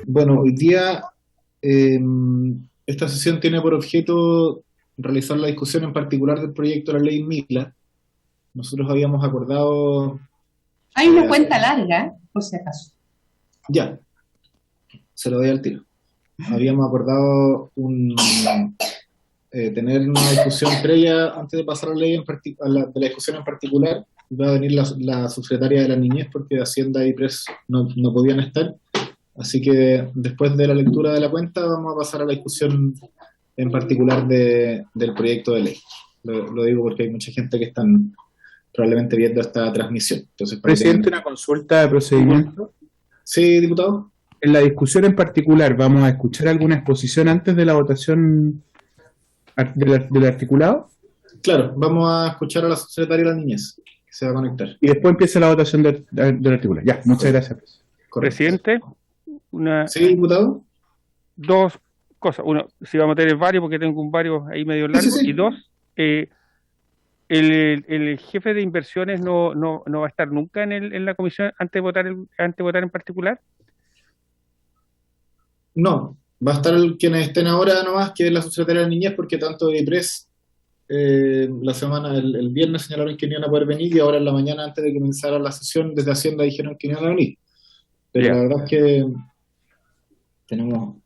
Bueno, hoy día eh, esta sesión tiene por objeto realizar la discusión en particular del proyecto de la ley Mila. Nosotros habíamos acordado, Hay una hace- cuenta larga, por si acaso. ya, se lo doy al tiro. Habíamos acordado tener una discusión previa antes de pasar a la ley de la discusión en particular. Va a venir la subsecretaria de la niñez porque Hacienda y PRES no podían estar. Así que después de la lectura de la cuenta vamos a pasar a la discusión en particular del proyecto de ley. Lo digo porque hay mucha gente que están probablemente viendo esta transmisión. Entonces, para que tengan... Presidente, una consulta de procedimiento. Sí, diputado. En la discusión en particular, ¿vamos a escuchar alguna exposición antes de la votación del articulado? Claro, vamos a escuchar a la subsecretaria de la niñez, que se va a conectar. Y después empieza la votación del articulado. Ya, muchas gracias. Correcto. Presidente, Sí, diputado. dos cosas. Uno, si vamos a tener varios, porque tengo un varios ahí medio largo. Sí. Y dos, el jefe de inversiones no va a estar nunca en la comisión antes de votar en particular. No, va a estar quienes estén ahora nomás, que es la subsecretaria de la niñez, porque tanto de IPRES el viernes señalaron que no iban a poder venir y ahora en la mañana antes de comenzar la sesión desde Hacienda dijeron que no iban a venir. Pero la verdad es que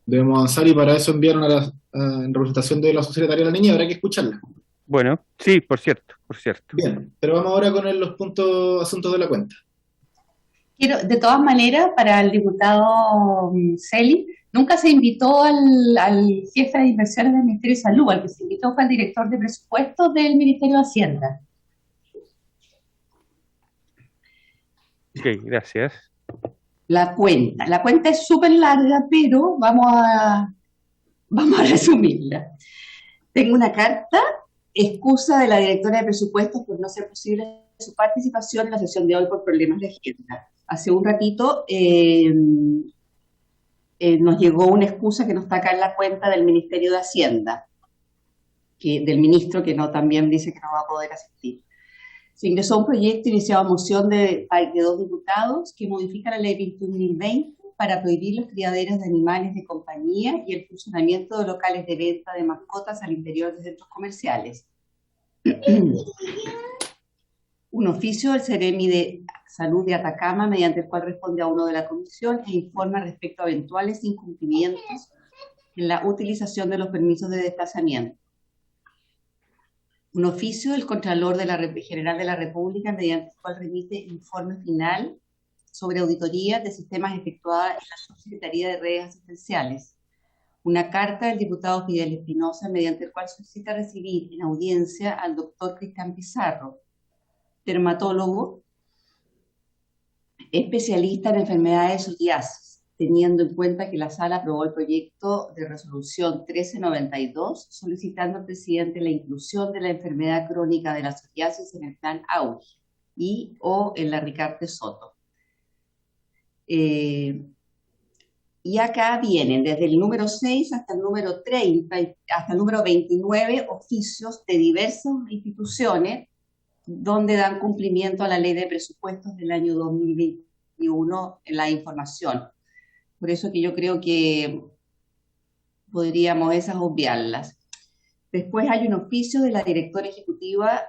debemos avanzar y para eso enviaron en representación de la subsecretaria de la niñez, habrá que escucharla. Bueno, sí, por cierto. Bien, pero vamos ahora con los asuntos de la cuenta. Quiero, de todas maneras, para el diputado Celi, nunca se invitó al jefe de inversiones del Ministerio de Salud, al que se invitó fue al director de presupuestos del Ministerio de Hacienda. Ok, gracias. La cuenta es súper larga, pero vamos a resumirla. Tengo una carta, excusa de la directora de presupuestos por no ser posible su participación en la sesión de hoy por problemas de agenda. Hace un ratito nos llegó una excusa que no está acá en la cuenta del Ministerio de Hacienda, del ministro que no también dice que no va a poder asistir. Se ingresó un proyecto iniciado a moción de dos diputados que modifica la ley 21.020 para prohibir los criaderos de animales de compañía y el funcionamiento de locales de venta de mascotas al interior de centros comerciales. Un oficio del Ceremi de Salud de Atacama, mediante el cual responde a uno de la comisión e informa respecto a eventuales incumplimientos en la utilización de los permisos de desplazamiento. Un oficio del Contralor General de la República, mediante el cual remite informe final sobre auditorías de sistemas efectuadas en la Subsecretaría de Redes Asistenciales. Una carta del diputado Fidel Espinosa, mediante el cual solicita recibir en audiencia al doctor Cristian Pizarro, dermatólogo, especialista en enfermedades psoriásis, teniendo en cuenta que la Sala aprobó el proyecto de resolución 1392, solicitando al presidente la inclusión de la enfermedad crónica de la psoriasis en el plan AUGE o en la Ricarte Soto. Y acá vienen desde el número 6 hasta el número 30, hasta el número 29, oficios de diversas instituciones donde dan cumplimiento a la ley de presupuestos del año 2021 en la información. Por eso que yo creo que podríamos esas obviarlas. Después hay un oficio de la directora ejecutiva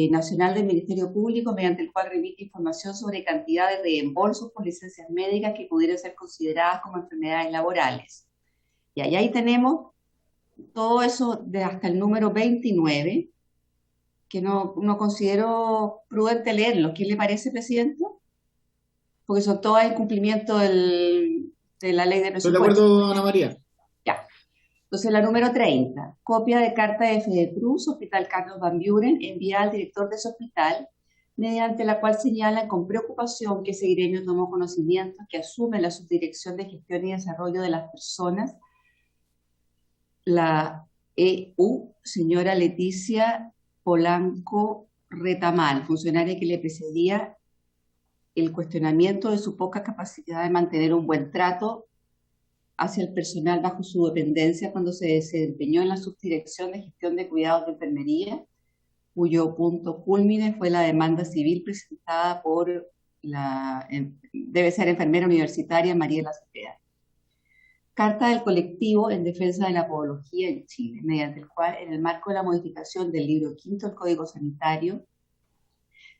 nacional del Ministerio Público, mediante el cual remite información sobre cantidad de reembolsos por licencias médicas que pudieran ser consideradas como enfermedades laborales. Y ahí tenemos todo eso de hasta el número 29, que no considero prudente leerlo. ¿Qué le parece, presidente? Porque son todas en cumplimiento de la ley de presupuesto. Estoy de acuerdo, Ana María. Ya. Entonces, la número 30, copia de carta de Fedecruz, Hospital Carlos Van Buren, enviada al director de ese hospital, mediante la cual señalan con preocupación que ese gremio tomó conocimiento que asume la Subdirección de Gestión y Desarrollo de las Personas, la EU, señora Leticia Polanco Retamal, funcionaria que le precedía, el cuestionamiento de su poca capacidad de mantener un buen trato hacia el personal bajo su dependencia cuando se desempeñó en la Subdirección de Gestión de Cuidados de Enfermería, cuyo punto cúlmine fue la demanda civil presentada por debe ser enfermera universitaria Mariela Cepeda. Carta del colectivo en defensa de la podología en Chile, mediante el cual, en el marco de la modificación del libro quinto del Código Sanitario,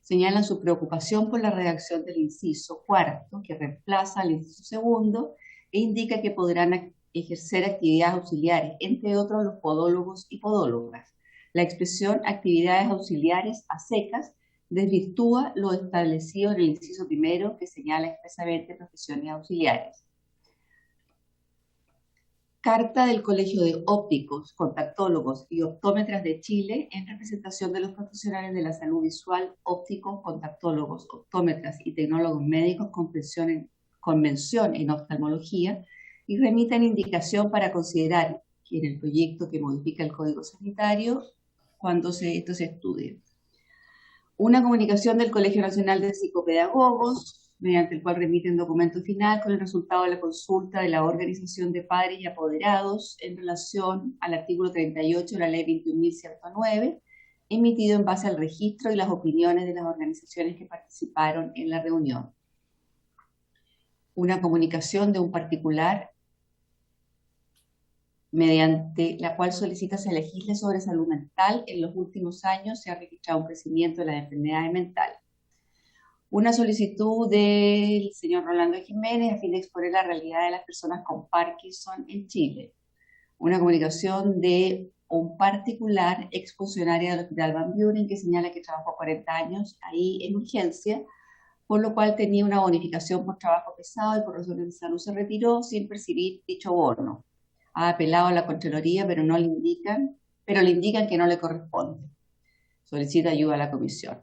señalan su preocupación por la redacción del inciso cuarto, que reemplaza al inciso segundo, e indica que podrán ejercer actividades auxiliares, entre otros los podólogos y podólogas. La expresión actividades auxiliares a secas desvirtúa lo establecido en el inciso primero, que señala expresamente profesiones auxiliares. Carta del Colegio de Ópticos, Contactólogos y Optómetras de Chile en representación de los profesionales de la salud visual, ópticos, contactólogos, optómetras y tecnólogos médicos con mención en oftalmología, y remiten indicación para considerar que en el proyecto que modifica el Código Sanitario, cuando esto se estudie. Una comunicación del Colegio Nacional de Psicopedagogos, mediante el cual remiten documento final con el resultado de la consulta de la Organización de Padres y Apoderados en relación al artículo 38 de la Ley 21.109, emitido en base al registro y las opiniones de las organizaciones que participaron en la reunión. Una comunicación de un particular mediante la cual solicita se legisle sobre salud mental. En los últimos años se ha registrado un crecimiento de las enfermedades mentales. Una solicitud del señor Rolando Jiménez a fin de exponer la realidad de las personas con Parkinson en Chile. Una comunicación de un particular exfuncionario del Hospital Van Buren que señala que trabajó 40 años ahí en urgencia, por lo cual tenía una bonificación por trabajo pesado y por razones de salud se retiró sin percibir dicho bono. Ha apelado a la Contraloría, pero le indican que no le corresponde. Solicita ayuda a la comisión.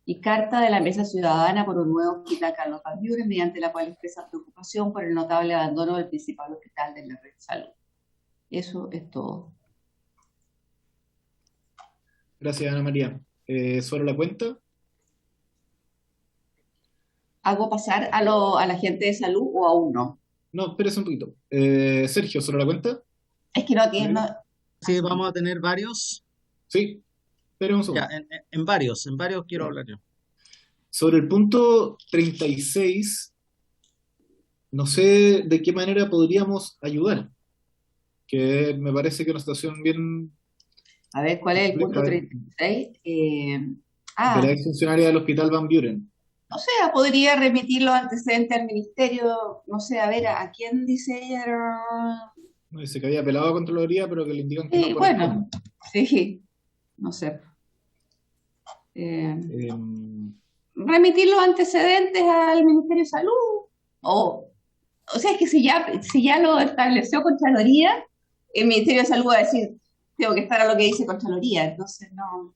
Y carta de la Mesa Ciudadana por un nuevo hospital Carlos Van Buren, mediante la cual expresa preocupación por el notable abandono del principal hospital de la red de salud. Eso es todo. Gracias, Ana María. ¿Sobre la cuenta? ¿Hago pasar a la gente de salud o aún no? No, espérese un poquito. Sergio, ¿sobre la cuenta? Es que no tiene... Sí, vamos a tener varios. Sí, espere un segundo. Ya, en varios quiero hablar yo. Sobre el punto 36, no sé de qué manera podríamos ayudar, que me parece que es una situación bien... A ver, ¿cuál es el punto 36? De la ex funcionaria del Hospital Van Buren. O sea, podría remitir los antecedentes al ministerio, no sé, a ver, ¿a quién dice ella? No, dice que había apelado a Contraloría, pero que le indican que Sí, no bueno, corresponde. sí, no sé. Remitir los antecedentes al Ministerio de Salud. O sea, es que si ya lo estableció Contraloría, el Ministerio de Salud va a decir, tengo que estar a lo que dice Contraloría, entonces no.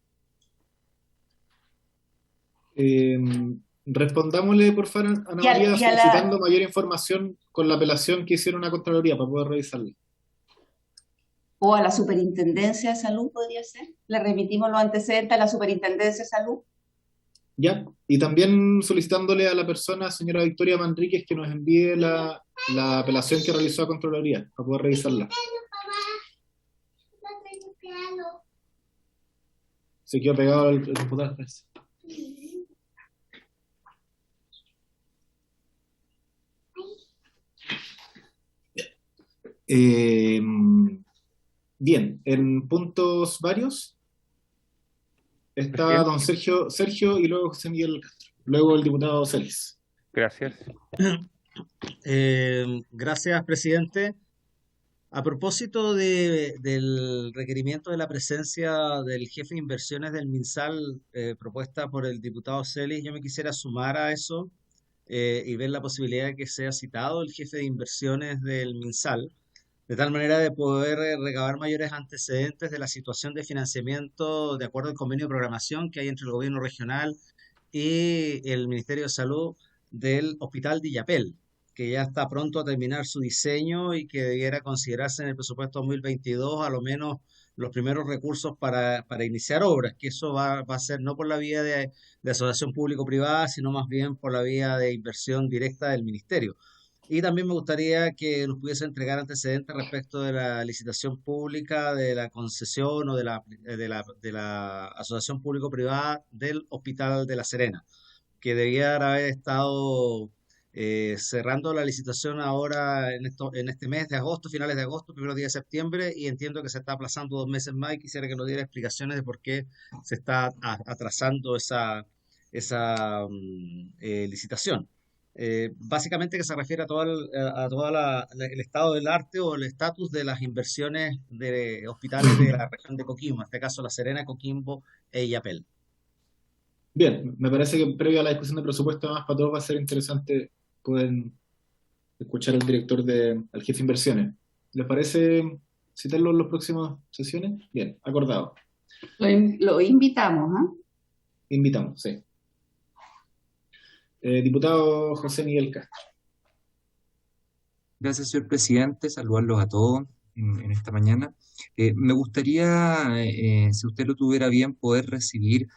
Respondámosle, por favor, a Ana María, solicitando mayor información con la apelación que hicieron a Contraloría para poder revisarla. O a la Superintendencia de Salud podría ser. Le remitimos los antecedentes a la Superintendencia de Salud. Ya, y también solicitándole a la persona, señora Victoria Manríquez, que nos envíe la apelación que realizó a Contraloría para poder revisarla. Se quedó pegado al computador. Bien, en puntos varios está don Sergio y luego José Miguel Castro, luego el diputado Celis. Gracias. Gracias, presidente. A propósito del requerimiento de la presencia del jefe de inversiones del MinSal propuesta por el diputado Celis, yo me quisiera sumar a eso y ver la posibilidad de que sea citado el jefe de inversiones del MinSal, de tal manera de poder recabar mayores antecedentes de la situación de financiamiento de acuerdo al convenio de programación que hay entre el gobierno regional y el Ministerio de Salud del Hospital de Illapel, que ya está pronto a terminar su diseño y que debiera considerarse en el presupuesto 2022 a lo menos los primeros recursos para iniciar obras, que eso va a ser no por la vía de asociación público-privada, sino más bien por la vía de inversión directa del Ministerio. Y también me gustaría que nos pudiese entregar antecedentes respecto de la licitación pública, de la concesión o de la asociación público-privada del Hospital de La Serena, que debía haber estado cerrando la licitación ahora en este mes de agosto, finales de agosto, primeros días de septiembre, y entiendo que se está aplazando 2 meses más y quisiera que nos diera explicaciones de por qué se está atrasando esa licitación. Básicamente que se refiere a el estado del arte o el estatus de las inversiones de hospitales de la región de Coquimbo, en este caso La Serena, Coquimbo e Illapel. Bien, me parece que previo a la discusión de presupuesto, además, para todos va a ser interesante poder escuchar al al jefe de inversiones. ¿Les parece citarlo en las próximas sesiones? Bien, acordado. Lo invitamos, ¿ah? Invitamos, sí. Diputado José Miguel Castro. Gracias, señor presidente. Saludarlos a todos en esta mañana. Me gustaría, si usted lo tuviera bien, poder recibir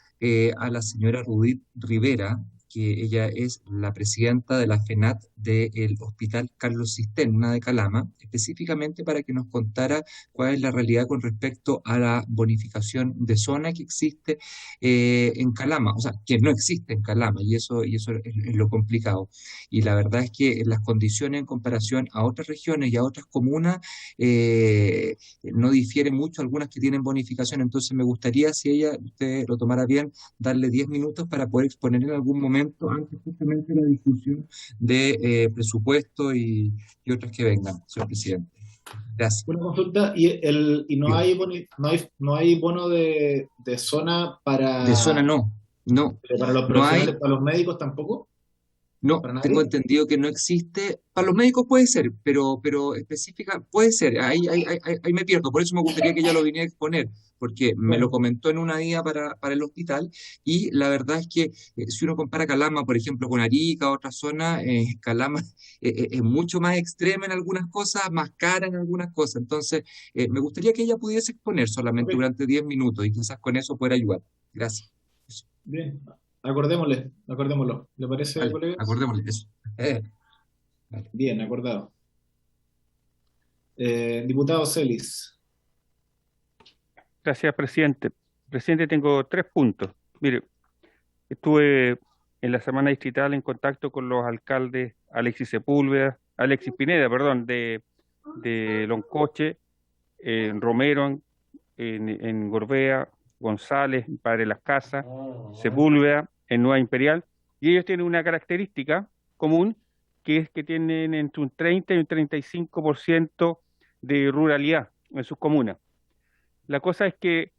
a la señora Rudith Rivera, que ella es la presidenta de la FENAT del Hospital Carlos Cisterna de Calama, específicamente para que nos contara cuál es la realidad con respecto a la bonificación de zona que existe en Calama, o sea, que no existe en Calama, y eso es lo complicado. Y la verdad es que las condiciones en comparación a otras regiones y a otras comunas no difieren mucho, algunas que tienen bonificación. Entonces me gustaría, si usted lo tomara bien, darle 10 minutos para poder exponer en algún momento, antes justamente de la discusión de presupuesto y otras que vengan, señor presidente. Gracias. Una consulta, y no hay no hay bono de zona para... De zona no para los no profesionales, hay. para los médicos tampoco, No, para tengo nadie. entendido que no existe. Para los médicos puede ser, pero específica puede ser. Ahí me pierdo. Por eso me gustaría que ella lo viniera a exponer, porque me lo Bueno, comentó en una guía para el hospital. Y la verdad es que si uno compara Calama, por ejemplo, con Arica, otras zonas, Calama es mucho más extrema en algunas cosas, más cara en algunas cosas. Entonces, me gustaría que ella pudiese exponer ok, solamente durante 10 minutos y quizás con eso pueda ayudar. Gracias. Eso. bien, acordémoslo. ¿Le parece, Vale, colegas? acordémosle eso. Vale. Bien, acordado. Diputado Celis. Gracias, presidente. Presidente, tengo 3 puntos. Mire, estuve en la semana distrital en contacto con los alcaldes Alexis Pineda, perdón, de Loncoche, en Romero, en Gorbea, González, Padre Las Casas, Sepúlveda, en Nueva Imperial, y ellos tienen una característica común, que es que tienen entre un 30 y un 35% de ruralidad en sus comunas. La cosa es que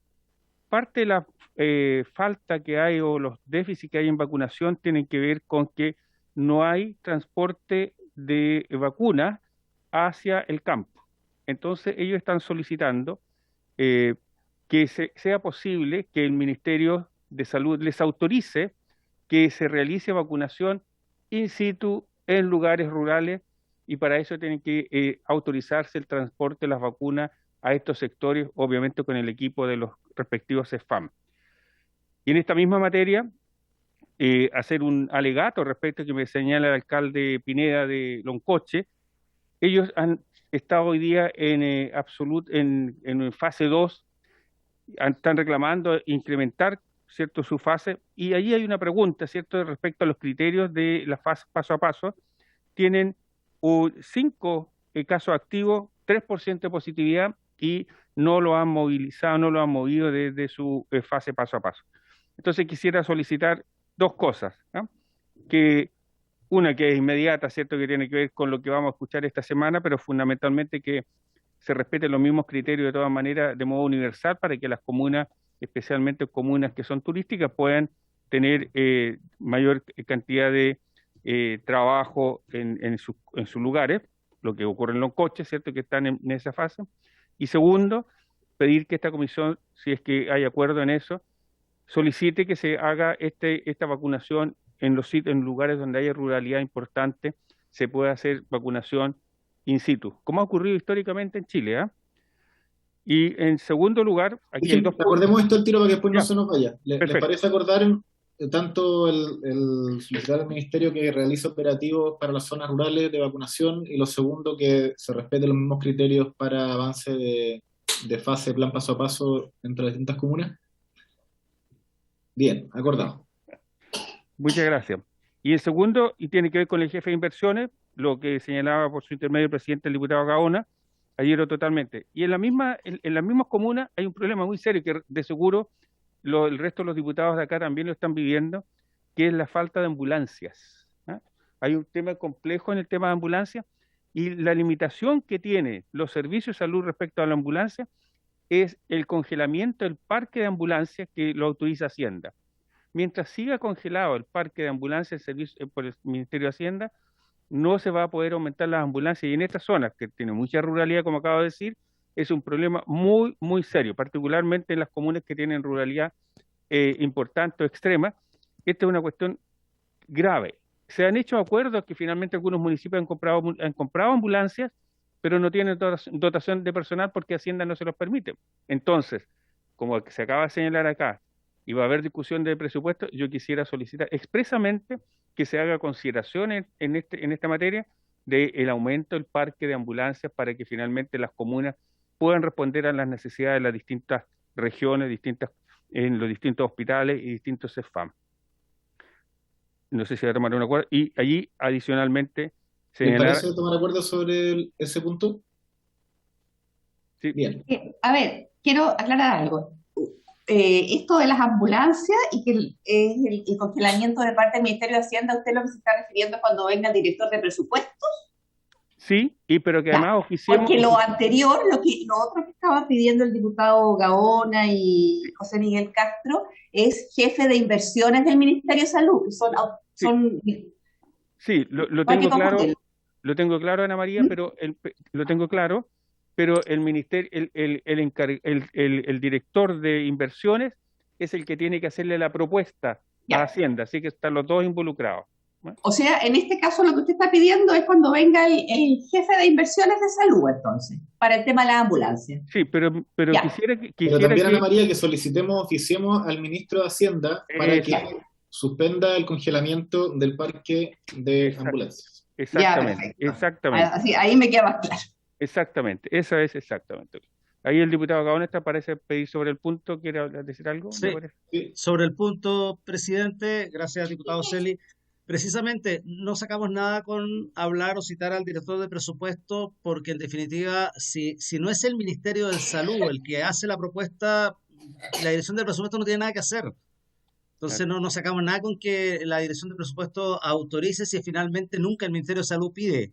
parte de la falta que hay o los déficits que hay en vacunación tienen que ver con que no hay transporte de vacunas hacia el campo. Entonces ellos están solicitando eh, que sea posible que el Ministerio de Salud les autorice que se realice vacunación in situ en lugares rurales, y para eso tienen que autorizarse el transporte de las vacunas a estos sectores, obviamente con el equipo de los respectivos CEFAM. Y en esta misma materia, hacer un alegato respecto a que me señala el alcalde Pineda de Loncoche. Ellos han estado hoy día en fase 2, están reclamando incrementar, ¿cierto?, su fase, y allí hay una pregunta, ¿cierto?, respecto a los criterios de la fase paso a paso. Tienen 5 casos activos, 3% de positividad, y no lo han movilizado, no lo han movido desde su fase paso a paso. Entonces quisiera solicitar 2 cosas, ¿no? Que una que es inmediata, ¿cierto?, que tiene que ver con lo que vamos a escuchar esta semana, pero fundamentalmente que se respeten los mismos criterios de todas maneras de modo universal, para que las comunas, especialmente comunas que son turísticas, puedan tener mayor cantidad de trabajo en sus lugares, lo que ocurre en los coches, ¿cierto?, que están en esa fase. Y segundo, pedir que esta comisión, si es que hay acuerdo en eso, solicite que se haga esta vacunación en lugares donde haya ruralidad importante, se puede hacer vacunación in situ, como ha ocurrido históricamente en Chile, ¿eh? Y en segundo lugar, aquí hay 2 puntos. Acordemos esto al tiro para que después no Ya, se nos vaya. ¿Les perfecto. parece acordar tanto el solicitar al Ministerio que realice operativos para las zonas rurales de vacunación, y lo segundo, que se respeten los mismos criterios para avance de fase, plan paso a paso entre las distintas comunas? Bien, acordado. Muchas gracias. Y el segundo, y tiene que ver con el jefe de inversiones, lo que señalaba por su intermedio el presidente, el diputado Gaona, ayer totalmente. Y en las mismas comunas hay un problema muy serio que de seguro el resto de los diputados de acá también lo están viviendo, que es la falta de ambulancias. ¿Ah? Hay un tema complejo en el tema de ambulancias y la limitación que tiene los servicios de salud respecto a la ambulancia es el congelamiento del parque de ambulancias que lo autoriza Hacienda. Mientras siga congelado el parque de ambulancias por el Ministerio de Hacienda, no se va a poder aumentar las ambulancias. Y en estas zonas, que tienen mucha ruralidad, como acabo de decir, es un problema muy, muy serio, particularmente en las comunas que tienen ruralidad importante o extrema. Esta es una cuestión grave. Se han hecho acuerdos que finalmente algunos municipios han comprado ambulancias, pero no tienen dotación de personal porque Hacienda no se los permite. Entonces, como se acaba de señalar acá, y va a haber discusión de presupuesto, yo quisiera solicitar expresamente que se haga consideración en esta materia del aumento del parque de ambulancias para que finalmente las comunas puedan responder a las necesidades de las distintas regiones, en los distintos hospitales y distintos CEFAM. No sé si va a tomar un acuerdo. Y allí, adicionalmente, ¿Les parece tomar acuerdo sobre ese punto? Sí. Bien. A ver, quiero aclarar algo. Esto de las ambulancias y que el congelamiento de parte del Ministerio de Hacienda, ¿usted lo que se está refiriendo cuando venga el director de presupuestos? Sí, pero que además Porque lo anterior, lo otro que estaba pidiendo el diputado Gaona y José Miguel Castro, es jefe de inversiones del Ministerio de Salud. Sí, lo tengo claro, Ana María, pero lo tengo claro, pero el ministerio, el director de inversiones es el que tiene que hacerle la propuesta a Hacienda, así que están los dos involucrados. ¿No? O sea, en este caso lo que usted está pidiendo es cuando venga el jefe de inversiones de salud, entonces, para el tema de la ambulancia. Sí, pero quisiera pero también, Ana María, que oficiemos al ministro de Hacienda para que suspenda el congelamiento del parque de ambulancias. Exactamente. Así, ahí me queda más claro. Exactamente, eso es exactamente. Ahí el diputado Gaona parece pedir sobre el punto. ¿Quiere decir algo? Sí. Sobre el punto, presidente, gracias, diputado Celi. Precisamente, no sacamos nada con hablar o citar al director de presupuesto, porque en definitiva, si no es el Ministerio de Salud el que hace la propuesta, la dirección de presupuesto no tiene nada que hacer. Entonces no sacamos nada con que la dirección de presupuesto autorice si finalmente nunca el Ministerio de Salud pide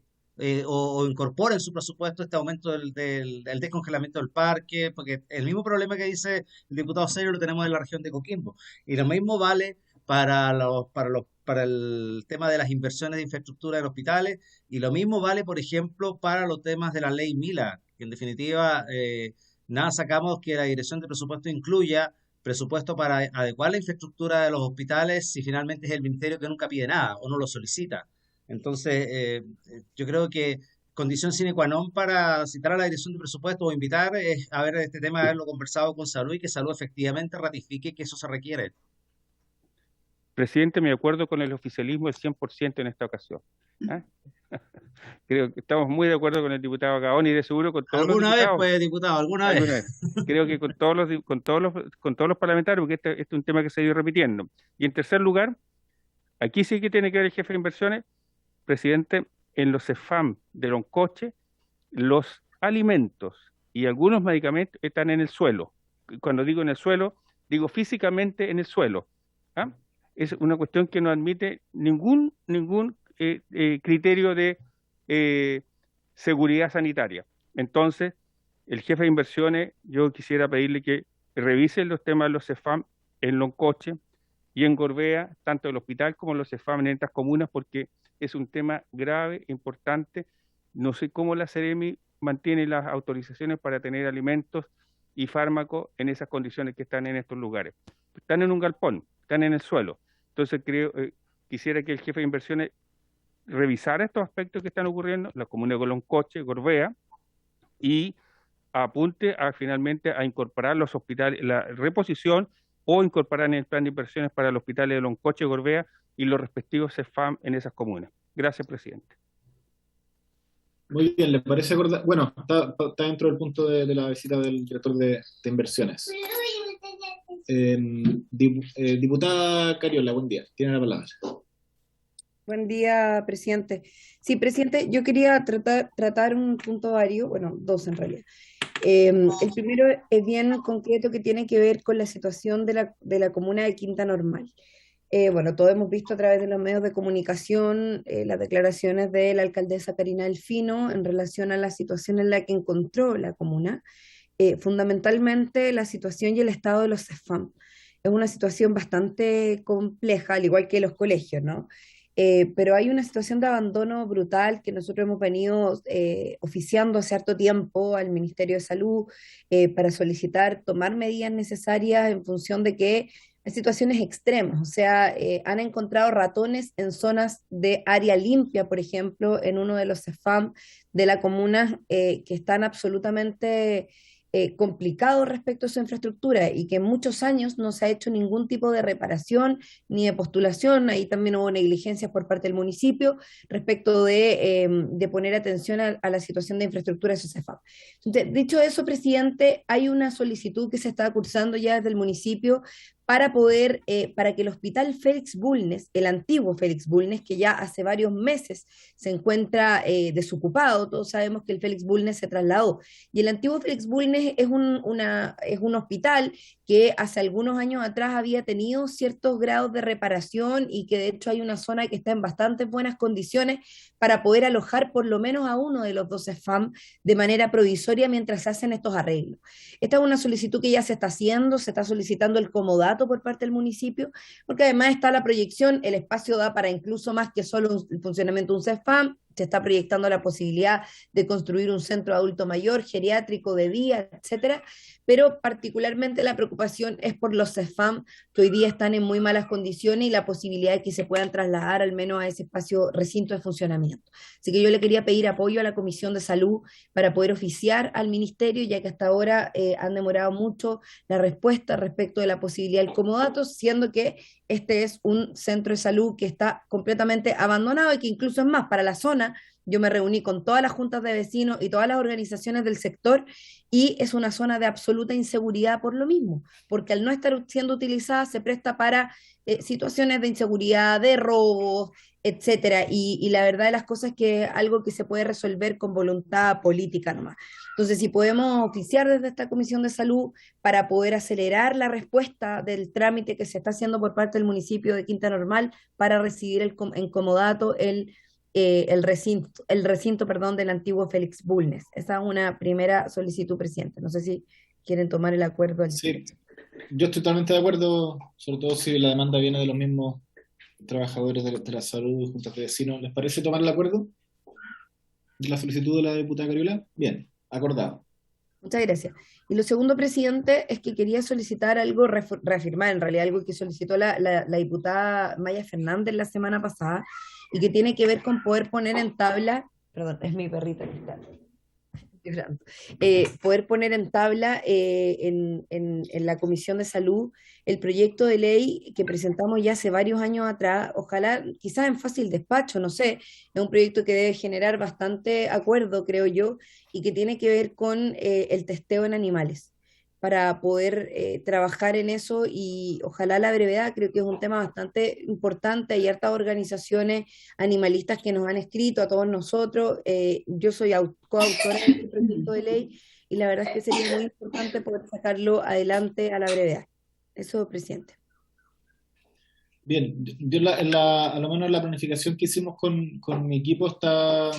o incorpora en su presupuesto este aumento del descongelamiento del parque, porque el mismo problema que dice el diputado Serio lo tenemos en la región de Coquimbo. Y lo mismo vale para el tema de las inversiones de infraestructura de los hospitales, y lo mismo vale, por ejemplo, para los temas de la ley Mila, que en definitiva nada sacamos que la dirección de presupuesto incluya presupuesto para adecuar la infraestructura de los hospitales si finalmente es el ministerio que nunca pide nada o no lo solicita. Entonces, yo creo que condición sine qua non para citar a la dirección de presupuesto o invitar es a ver este tema, haberlo conversado con Salud y que Salud efectivamente ratifique que eso se requiere. Presidente, me acuerdo con el oficialismo el 100% en esta ocasión. ¿Ah? Creo que estamos muy de acuerdo con el diputado Gaona y de seguro con todos los diputados. ¿Alguna vez, pues, diputado? ¿Alguna vez? Creo que con todos los parlamentarios, porque este es un tema que se ha ido repitiendo. Y en tercer lugar, aquí sí que tiene que ver el jefe de inversiones, presidente, en los CEFAM de Loncoche, los alimentos y algunos medicamentos están en el suelo. Cuando digo en el suelo, digo físicamente en el suelo. ¿Ah? Es una cuestión que no admite ningún criterio de seguridad sanitaria. Entonces, el jefe de inversiones, yo quisiera pedirle que revise los temas de los CEFAM en Loncoche y en Gorbea, tanto el hospital como los CEFAM en estas comunas, porque es un tema grave, importante. No sé cómo la Seremi mantiene las autorizaciones para tener alimentos y fármacos en esas condiciones que están en estos lugares. Están en un galpón, están en el suelo. Entonces quisiera que el jefe de inversiones revisara estos aspectos que están ocurriendo, la comuna de Loncoche, Gorbea, y apunte finalmente a incorporar los hospitales, la reposición o incorporar en el plan de inversiones para los hospitales de Loncoche, Gorbea y los respectivos CEFAM en esas comunas. Gracias, presidente. Muy bien, ¿le parece acordar? Bueno, está dentro del punto de la visita del director de inversiones. Diputada Cariola, buen día. Tiene la palabra. Buen día, presidente. Sí, presidente, yo quería tratar un punto vario, bueno, dos en realidad. El primero es bien concreto que tiene que ver con la situación de la comuna de Quinta Normal. Bueno, todos hemos visto a través de los medios de comunicación las declaraciones de la alcaldesa Karina Delfino en relación a la situación en la que encontró la comuna, fundamentalmente la situación y el estado de los CEFAM. Es una situación bastante compleja, al igual que los colegios, ¿no? Pero hay una situación de abandono brutal que nosotros hemos venido oficiando hace harto tiempo al Ministerio de Salud para solicitar tomar medidas necesarias en función de que hay situaciones extremas, o sea, han encontrado ratones en zonas de área limpia, por ejemplo, en uno de los CEFAM de la comuna que están absolutamente complicado respecto a su infraestructura y que en muchos años no se ha hecho ningún tipo de reparación ni de postulación. Ahí también hubo negligencias por parte del municipio respecto de poner atención a la situación de infraestructura de su CEFAM. Entonces, dicho eso, presidente, hay una solicitud que se está cursando ya desde el municipio para poder, para que el Hospital Félix Bulnes, el antiguo Félix Bulnes, que ya hace varios meses se encuentra desocupado, todos sabemos que el Félix Bulnes se trasladó, y el antiguo Félix Bulnes es un hospital que hace algunos años atrás había tenido ciertos grados de reparación y que de hecho hay una zona que está en bastante buenas condiciones para poder alojar por lo menos a uno de los 12 FAM de manera provisoria mientras se hacen estos arreglos. Esta es una solicitud que ya se está haciendo, se está solicitando el comodato por parte del municipio, porque además está la proyección, el espacio da para incluso más que solo el funcionamiento de un CEFAM, se está proyectando la posibilidad de construir un centro de adulto mayor, geriátrico, de día, etcétera, pero particularmente la preocupación es por los CEFAM que hoy día están en muy malas condiciones y la posibilidad de que se puedan trasladar al menos a ese espacio recinto de funcionamiento. Así que yo le quería pedir apoyo a la Comisión de Salud para poder oficiar al Ministerio, ya que hasta ahora han demorado mucho la respuesta respecto de la posibilidad del comodato, siendo que este es un centro de salud que está completamente abandonado y que incluso es más, para la zona, yo me reuní con todas las juntas de vecinos y todas las organizaciones del sector y es una zona de absoluta inseguridad por lo mismo, porque al no estar siendo utilizada se presta para situaciones de inseguridad, de robos, etcétera. Y la verdad de las cosas es que es algo que se puede resolver con voluntad política nomás. Entonces, si podemos oficiar desde esta Comisión de Salud para poder acelerar la respuesta del trámite que se está haciendo por parte del municipio de Quinta Normal para recibir en comodato el recinto, perdón, del antiguo Félix Bulnes. Esa es una primera solicitud, presidente. No sé si quieren tomar el acuerdo al Sí, yo estoy totalmente de acuerdo, sobre todo si la demanda viene de los mismos trabajadores de la salud, juntas de vecinos. ¿Les parece tomar el acuerdo de la solicitud de la diputada Cariola? Bien, acordado. Muchas gracias. Y lo segundo, presidente, es que quería solicitar algo, reafirmar en realidad algo que solicitó la diputada Maya Fernández la semana pasada y que tiene que ver con poder poner en tabla, perdón, es mi perrita que está llorando, poder poner en tabla en la Comisión de Salud el proyecto de ley que presentamos ya hace varios años atrás, ojalá quizás en fácil despacho, no sé, es un proyecto que debe generar bastante acuerdo, creo yo, y que tiene que ver con el testeo en animales para poder trabajar en eso y ojalá a la brevedad, creo que es un tema bastante importante, hay hartas organizaciones animalistas que nos han escrito a todos nosotros, yo soy coautora de este proyecto de ley y la verdad es que sería muy importante poder sacarlo adelante a la brevedad. Eso, presidente. Bien, yo a lo menos la planificación que hicimos con mi equipo está,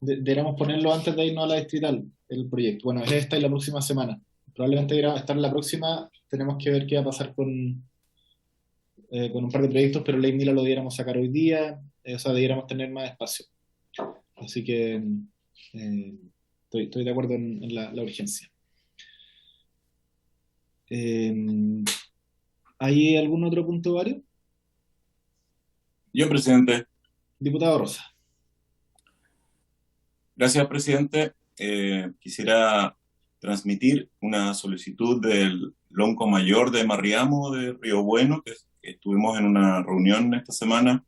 deberíamos ponerlo antes de irnos a la distrital, el proyecto. Bueno, es esta y la próxima semana. Probablemente debería estar la próxima, tenemos que ver qué va a pasar con un par de proyectos, pero Ley Mila lo debiéramos sacar hoy día, o sea, debiéramos tener más espacio. Así que estoy de acuerdo en la urgencia. ¿Hay algún otro punto, Vario? Yo, presidente. Diputado Rosa. Gracias, presidente. Quisiera transmitir una solicitud del Lonco Mayor de Marriamo, de Río Bueno, que estuvimos en una reunión esta semana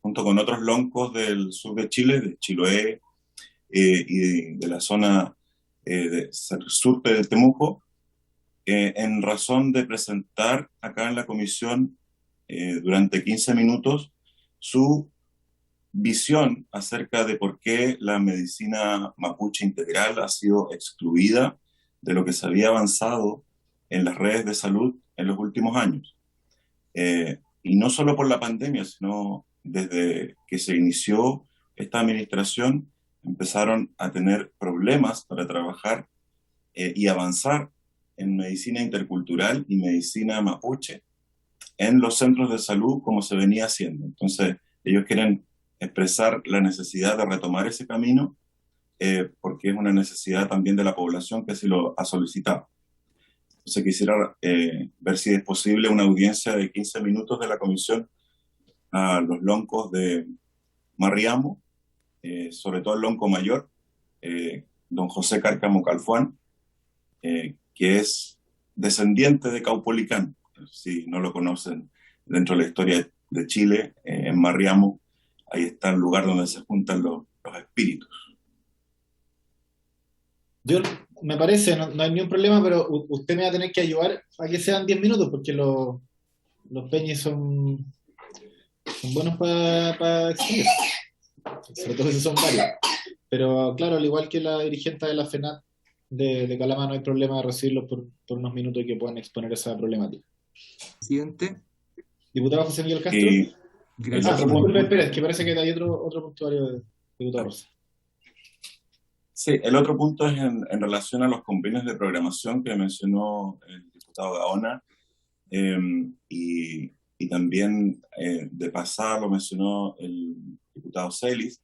junto con otros loncos del sur de Chile, de Chiloé y de la zona sur de Temuco, en razón de presentar acá en la comisión durante 15 minutos su visión acerca de por qué la medicina mapuche integral ha sido excluida de lo que se había avanzado en las redes de salud en los últimos años. Y no solo por la pandemia, sino desde que se inició esta administración, empezaron a tener problemas para trabajar y avanzar en medicina intercultural y medicina mapuche en los centros de salud como se venía haciendo. Entonces, ellos quieren expresar la necesidad de retomar ese camino porque es una necesidad también de la población que así lo ha solicitado. Entonces, quisiera ver si es posible una audiencia de 15 minutos de la comisión a los loncos de Marriamo, sobre todo el lonco mayor, don José Cárcamo Calfuán, que es descendiente de Caupolicán, si no lo conocen dentro de la historia de Chile, en Marriamo, ahí está el lugar donde se juntan los espíritus. Yo, me parece, no hay ningún problema, pero usted me va a tener que ayudar a que sean 10 minutos, porque los peñes son buenos para exponer, sobre todo si son varios. Pero claro, al igual que la dirigente de la FENAT de Calama, no hay problema de recibirlos por unos minutos y que puedan exponer esa problemática. Presidente. Diputado José Miguel Castro. Gracias. Espera, es que parece que hay otro puntuario de diputado Rosa. Sí, el otro punto es en relación a los convenios de programación que mencionó el diputado Gaona, y también de pasada lo mencionó el diputado Celis,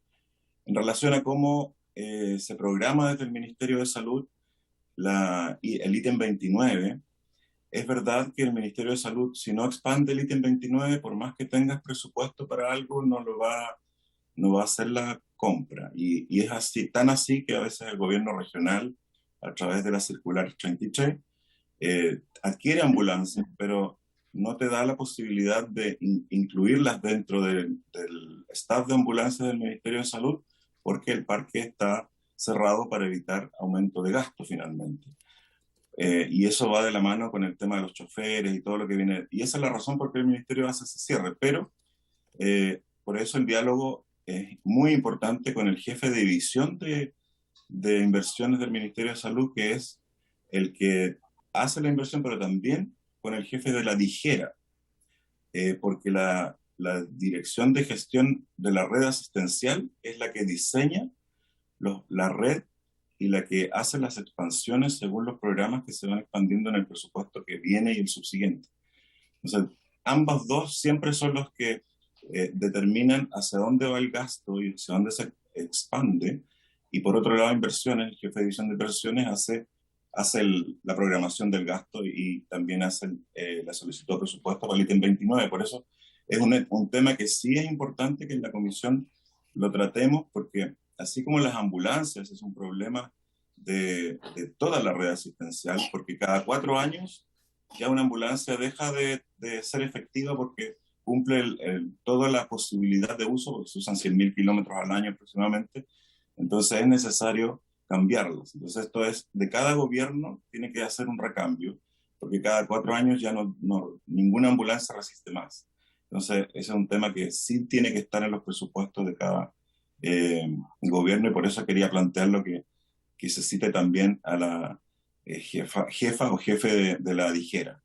en relación a cómo se programa desde el Ministerio de Salud el ítem 29. Es verdad que el Ministerio de Salud, si no expande el ítem 29, por más que tengas presupuesto para algo, no va a hacer la compra. Y es así, tan así que a veces el gobierno regional, a través de la circular 33, adquiere ambulancias, pero no te da la posibilidad de incluirlas dentro del staff de ambulancias del Ministerio de Salud, porque el parque está cerrado para evitar aumento de gasto finalmente. Y eso va de la mano con el tema de los choferes y todo lo que viene. Y esa es la razón por qué el Ministerio hace ese cierre. Pero por eso el diálogo es muy importante con el jefe de división de inversiones del Ministerio de Salud, que es el que hace la inversión, pero también con el jefe de la DIGERA, porque la Dirección de Gestión de la Red Asistencial es la que diseña la red y la que hace las expansiones según los programas que se van expandiendo en el presupuesto que viene y el subsiguiente. Entonces, ambos dos siempre son los que determinan hacia dónde va el gasto y hacia dónde se expande. Y por otro lado, inversiones, el jefe de división de inversiones hace la programación del gasto y también hace la solicitud de presupuesto para el ítem 29. Por eso es un tema que sí es importante que en la comisión lo tratemos, porque así como las ambulancias es un problema de toda la red asistencial, porque cada 4 años ya una ambulancia deja de ser efectiva porque cumple toda la posibilidad de uso, porque se usan 100.000 kilómetros al año aproximadamente, entonces es necesario cambiarlas. Entonces esto es, de cada gobierno tiene que hacer un recambio, porque cada 4 años ya ninguna ambulancia resiste más. Entonces ese es un tema que sí tiene que estar en los presupuestos de cada gobierno, y por eso quería plantearlo que se cite también a la jefa o jefe de la DIGERA.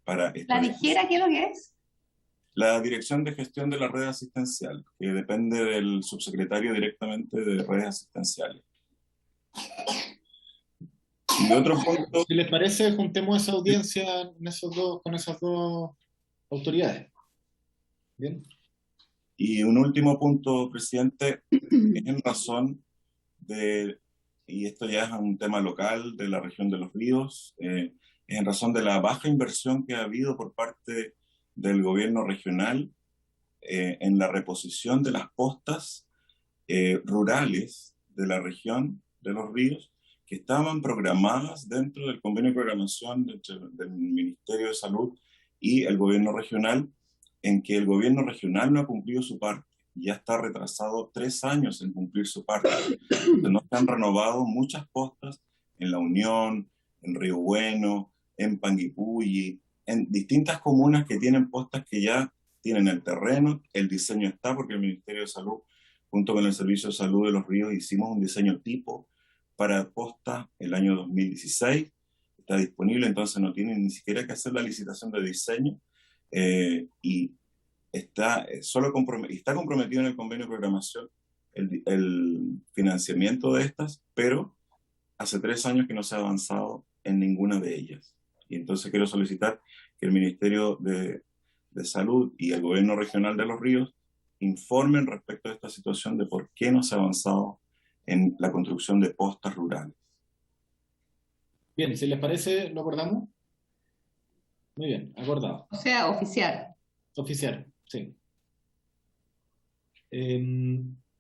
¿La DIGERA qué es lo que es? La Dirección de Gestión de la Red Asistencial, que depende del subsecretario directamente de redes asistenciales. Y otro punto... Si les parece, juntemos esa audiencia con esas dos autoridades. Bien. Y un último punto, presidente, es en razón y esto ya es un tema local de la región de Los Ríos, es en razón de la baja inversión que ha habido por parte del gobierno regional en la reposición de las postas rurales de la región de Los Ríos, que estaban programadas dentro del convenio de programación del Ministerio de Salud y el gobierno regional, en que el gobierno regional no ha cumplido su parte. Ya está retrasado 3 años en cumplir su parte. No se han renovado muchas postas en La Unión, en Río Bueno, en Panguipulli, en distintas comunas que tienen postas que ya tienen el terreno, el diseño está porque el Ministerio de Salud junto con el Servicio de Salud de Los Ríos, hicimos un diseño tipo para Posta el año 2016. Está disponible, entonces no tienen ni siquiera que hacer la licitación de diseño, y está está comprometido en el convenio de programación el financiamiento de estas, pero hace 3 años que no se ha avanzado en ninguna de ellas. Y entonces quiero solicitar que el Ministerio de Salud y el Gobierno Regional de Los Ríos informen respecto a esta situación de por qué no se ha avanzado en la construcción de postas rurales. Bien, si les parece, ¿lo acordamos? Muy bien, acordado. O sea, oficial. Oficial, sí.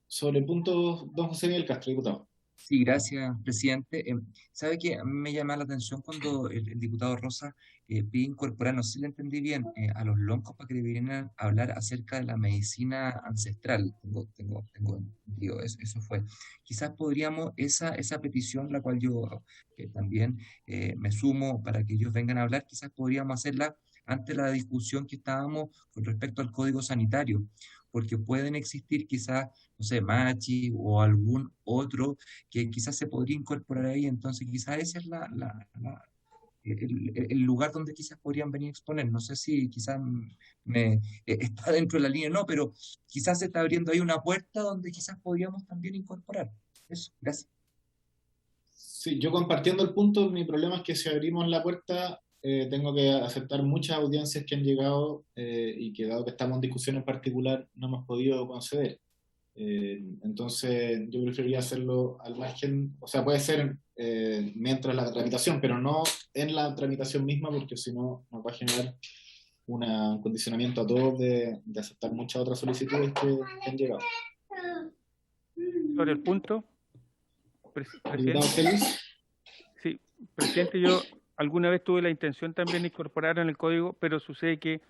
Sobre el punto, don José Miguel Castro, diputado. Sí, gracias, presidente. ¿Sabe qué? A mí me llama la atención cuando el diputado Rosa pide incorporar, no sé si le entendí bien, a los loncos para que vinieran a hablar acerca de la medicina ancestral. Tengo entendido, eso fue. Quizás podríamos, esa petición, la cual yo también me sumo para que ellos vengan a hablar, quizás podríamos hacerla ante la discusión que estábamos con respecto al Código Sanitario, porque pueden existir quizás, no sé, Machi o algún otro que quizás se podría incorporar ahí, entonces quizás ese es el lugar donde quizás podrían venir a exponer. No sé si quizás está dentro de la línea, no, pero quizás se está abriendo ahí una puerta donde quizás podríamos también incorporar. Eso, gracias. Sí, yo compartiendo el punto, mi problema es que si abrimos la puerta, tengo que aceptar muchas audiencias que han llegado, y que dado que estamos en discusión en particular, no hemos podido conceder. Entonces, yo preferiría hacerlo al margen, o sea, puede ser mientras la tramitación, pero no en la tramitación misma, porque si no nos va a generar un condicionamiento a todos de aceptar muchas otras solicitudes que han llegado. Sobre el punto, Diputado Félix. Sí, presidente, yo alguna vez tuve la intención también de incorporar en el código, pero sucede que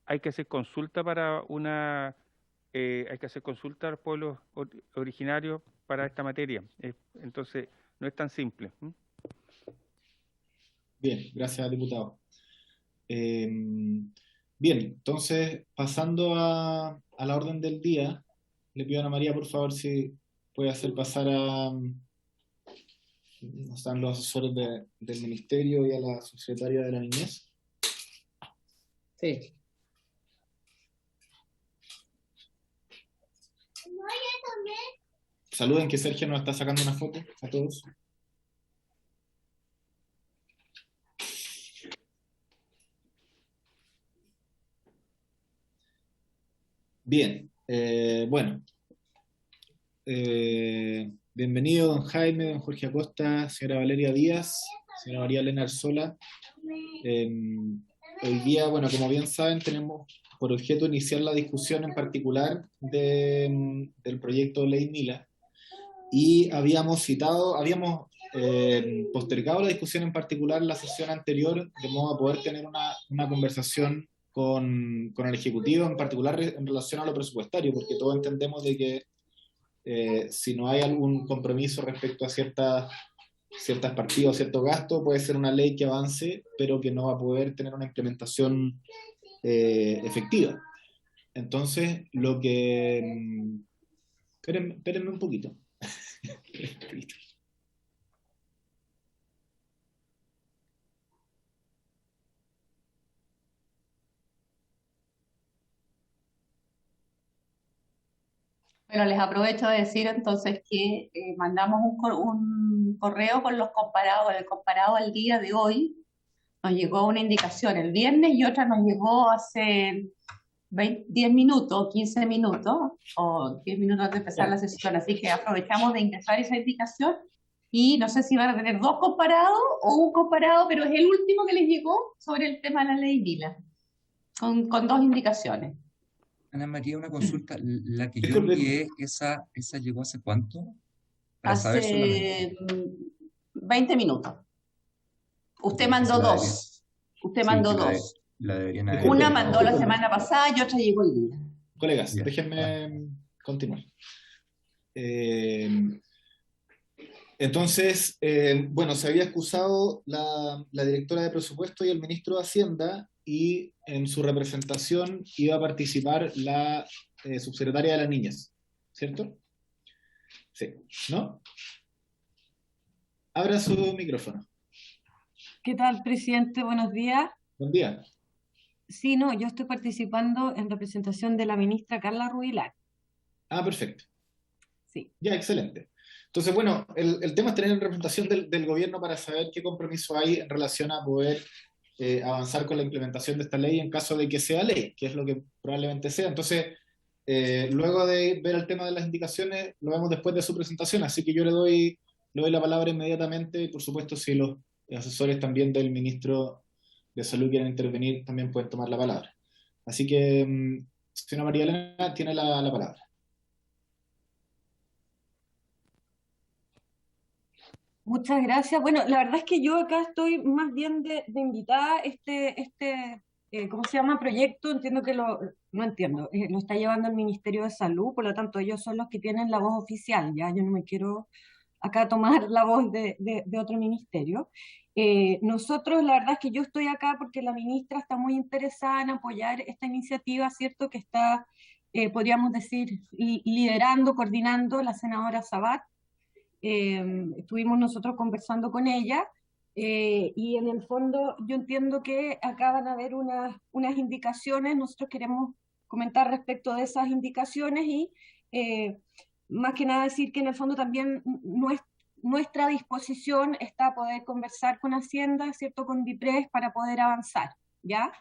hay que hacer consulta para hay que hacer consulta a los pueblos originarios para esta materia. Entonces, no es tan simple. Bien, gracias, diputado. Bien, entonces, pasando a la orden del día, le pido a Ana María, por favor, si puede hacer pasar están los asesores del Ministerio y a la Secretaria de la Niñez. Sí. Saluden, que Sergio nos está sacando una foto a todos. Bien, bueno. Bienvenido, don Jaime, don Jorge Acosta, señora Valeria Díaz, señora María Elena Arzola. Hoy día, bueno, como bien saben, tenemos por objeto iniciar la discusión en particular del proyecto de ley Mila, y habíamos postergado la discusión en particular en la sesión anterior, de modo a poder tener una conversación con el Ejecutivo, en particular en relación a lo presupuestario, porque todos entendemos de que si no hay algún compromiso respecto a ciertas partidas o ciertos gastos, puede ser una ley que avance, pero que no va a poder tener una implementación efectiva. Entonces, espérenme un poquito. Bueno, les aprovecho de decir entonces que mandamos un correo con el comparado al día de hoy. Nos llegó una indicación el viernes y otra nos llegó hace 10 minutos, 15 minutos, o 10 minutos antes de empezar la sesión. Así que aprovechamos de ingresar esa indicación y no sé si van a tener 2 comparados o un comparado, pero es el último que les llegó sobre el tema de la ley Mila, con 2 indicaciones. Ana María, una consulta. La que yo envié, esa llegó ¿hace cuánto? Para saber Hace 20 minutos. Usted Ya, mandó esa la 2. Usted Sí, mandó sí, 2. la deberían haber Una enviado. mandó la semana pasada y otra llegó el día. Colegas, Ya, déjenme continuar. Entonces, bueno, se había excusado la directora de presupuesto y el ministro de Hacienda, y en su representación iba a participar la subsecretaria de las Niñas, ¿cierto? Sí, ¿no? Abra su micrófono. ¿Qué tal, presidente? Buenos días. Buen día. Sí, no, yo estoy participando en representación de la ministra Carla Rubilar. Ah, perfecto. Sí. Ya, excelente. Entonces, bueno, el tema es tener representación del gobierno para saber qué compromiso hay en relación a poder avanzar con la implementación de esta ley en caso de que sea ley, que es lo que probablemente sea. Entonces, luego de ver el tema de las indicaciones, lo vemos después de su presentación, así que yo le doy la palabra inmediatamente y, por supuesto, si los asesores también del ministro de Salud quieren intervenir, también pueden tomar la palabra. Así que, señora María Elena, tiene la palabra. Muchas gracias. Bueno, la verdad es que yo acá estoy más bien de invitada. ¿Cómo se llama? Proyecto, entiendo que no entiendo, lo está llevando el Ministerio de Salud, por lo tanto ellos son los que tienen la voz oficial, ya yo no me quiero acá tomar la voz de otro ministerio. Nosotros, la verdad es que yo estoy acá porque la ministra está muy interesada en apoyar esta iniciativa, ¿cierto? Que está, podríamos decir, liderando, coordinando la senadora Sabat. Estuvimos nosotros conversando con ella y en el fondo yo entiendo que acá van a haber unas indicaciones, nosotros queremos comentar respecto de esas indicaciones y más que nada decir que en el fondo también nuestra disposición está a poder conversar con Hacienda, ¿cierto? Con DIPRES para poder avanzar, ¿ya?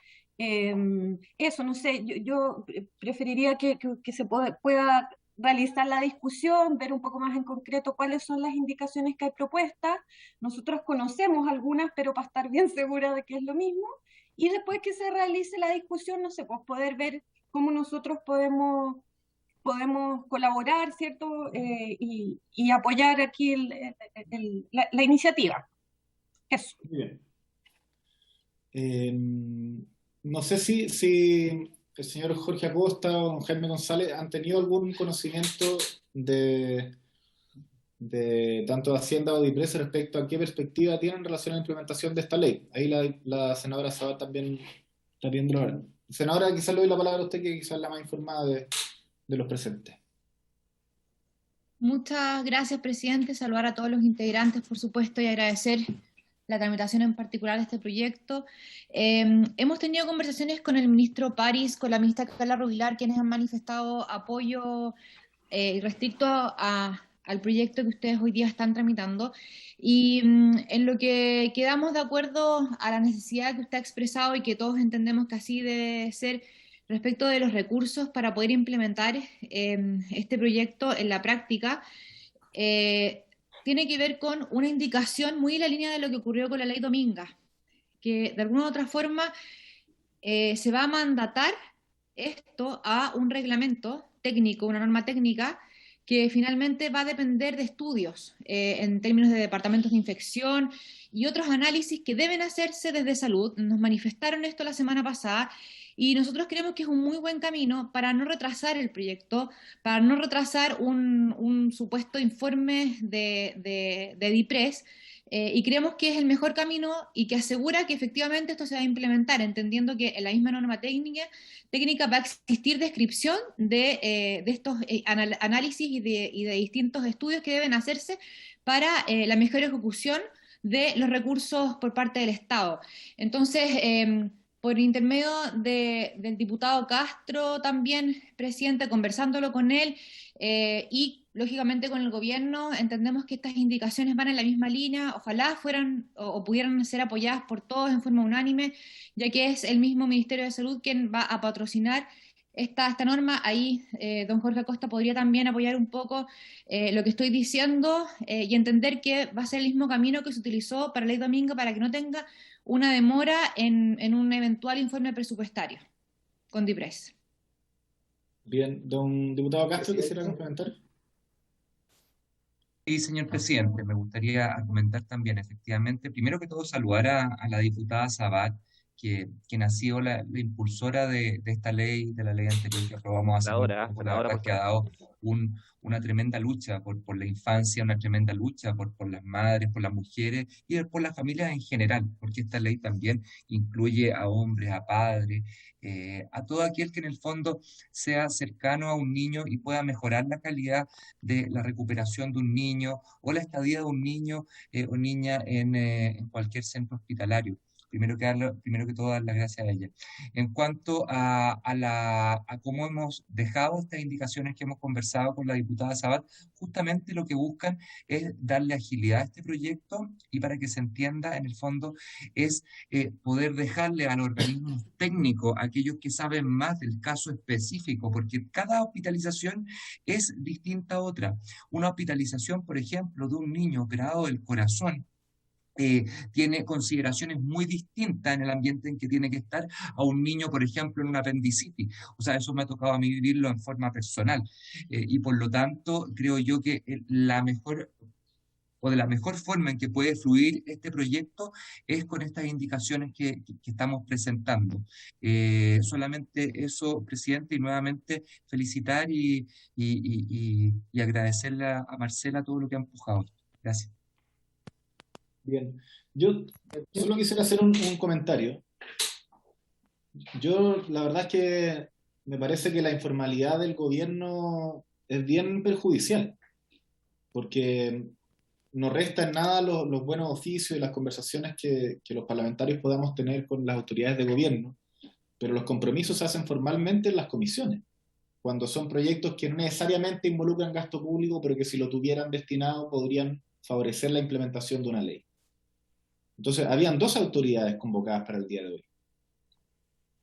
Eso, no sé, yo preferiría que se pueda realizar la discusión, ver un poco más en concreto cuáles son las indicaciones que hay propuestas. Nosotros conocemos algunas, pero para estar bien segura de que es lo mismo. Y después que se realice la discusión, no sé, pues poder ver cómo nosotros podemos colaborar, ¿cierto? Y apoyar aquí la iniciativa. Eso. Muy bien. No sé si el señor Jorge Acosta o don Jaime González han tenido algún conocimiento de tanto de Hacienda o de IPRES respecto a qué perspectiva tienen en relación a la implementación de esta ley. Ahí la senadora Sabat también está viendo ahora. Senadora, quizás le doy la palabra a usted, que quizás es la más informada de los presentes. Muchas gracias, presidente. Saludar a todos los integrantes, por supuesto, y agradecer la tramitación en particular de este proyecto. Hemos tenido conversaciones con el ministro París, con la ministra Carla Rubilar, quienes han manifestado apoyo irrestricto al proyecto que ustedes hoy día están tramitando. Y en lo que quedamos de acuerdo a la necesidad que usted ha expresado y que todos entendemos que así debe ser, respecto de los recursos para poder implementar este proyecto en la práctica, tiene que ver con una indicación muy en la línea de lo que ocurrió con la ley Dominga, que de alguna u otra forma se va a mandatar esto a un reglamento técnico, una norma técnica, que finalmente va a depender de estudios en términos de departamentos de infección y otros análisis que deben hacerse desde salud. Nos manifestaron esto la semana pasada y nosotros creemos que es un muy buen camino para no retrasar el proyecto, para no retrasar un supuesto informe de DIPRES, y creemos que es el mejor camino y que asegura que efectivamente esto se va a implementar, entendiendo que en la misma norma técnica va a existir descripción de estos análisis y de distintos estudios que deben hacerse para la mejor ejecución de los recursos por parte del Estado. Entonces, por intermedio del diputado Castro también, presidente, conversándolo con él y lógicamente con el gobierno, entendemos que estas indicaciones van en la misma línea, ojalá fueran o pudieran ser apoyadas por todos en forma unánime, ya que es el mismo Ministerio de Salud quien va a patrocinar esta norma. Ahí don Jorge Acosta podría también apoyar un poco lo que estoy diciendo y entender que va a ser el mismo camino que se utilizó para la ley Domingo para que no tenga una demora en un eventual informe presupuestario con DIPRES. Bien, don diputado Castro, ¿quisiera complementar? Sí, señor presidente, me gustaría argumentar también, efectivamente, primero que todo saludar a la diputada Sabat, quien ha sido la impulsora de esta ley, de la ley anterior que aprobamos hace muy poco. La verdad es que ha dado una tremenda lucha por la infancia, una tremenda lucha por las madres, por las mujeres y por las familias en general, porque esta ley también incluye a hombres, a padres, a todo aquel que en el fondo sea cercano a un niño y pueda mejorar la calidad de la recuperación de un niño o la estadía de un niño o niña en cualquier centro hospitalario. Primero que todo, dar las gracias a ella. En cuanto a cómo hemos dejado estas indicaciones que hemos conversado con la diputada Sabat, justamente lo que buscan es darle agilidad a este proyecto y para que se entienda, en el fondo, es poder dejarle a los organismos técnicos, a aquellos que saben más del caso específico, porque cada hospitalización es distinta a otra. Una hospitalización, por ejemplo, de un niño operado del corazón, tiene consideraciones muy distintas en el ambiente en que tiene que estar a un niño, por ejemplo, en una apendicitis. O sea, eso me ha tocado a mí vivirlo en forma personal. Y por lo tanto, creo yo que la mejor o de la mejor forma en que puede fluir este proyecto es con estas indicaciones que estamos presentando. Solamente eso, presidente, y nuevamente felicitar y agradecerle a Marcela todo lo que ha empujado. Gracias. Bien, yo solo quisiera hacer un comentario. Yo, la verdad es que me parece que la informalidad del gobierno es bien perjudicial, porque no resta en nada los buenos oficios y las conversaciones que los parlamentarios podamos tener con las autoridades de gobierno, pero los compromisos se hacen formalmente en las comisiones, cuando son proyectos que no necesariamente involucran gasto público, pero que si lo tuvieran destinado podrían favorecer la implementación de una ley. Entonces, habían dos autoridades convocadas para el día de hoy.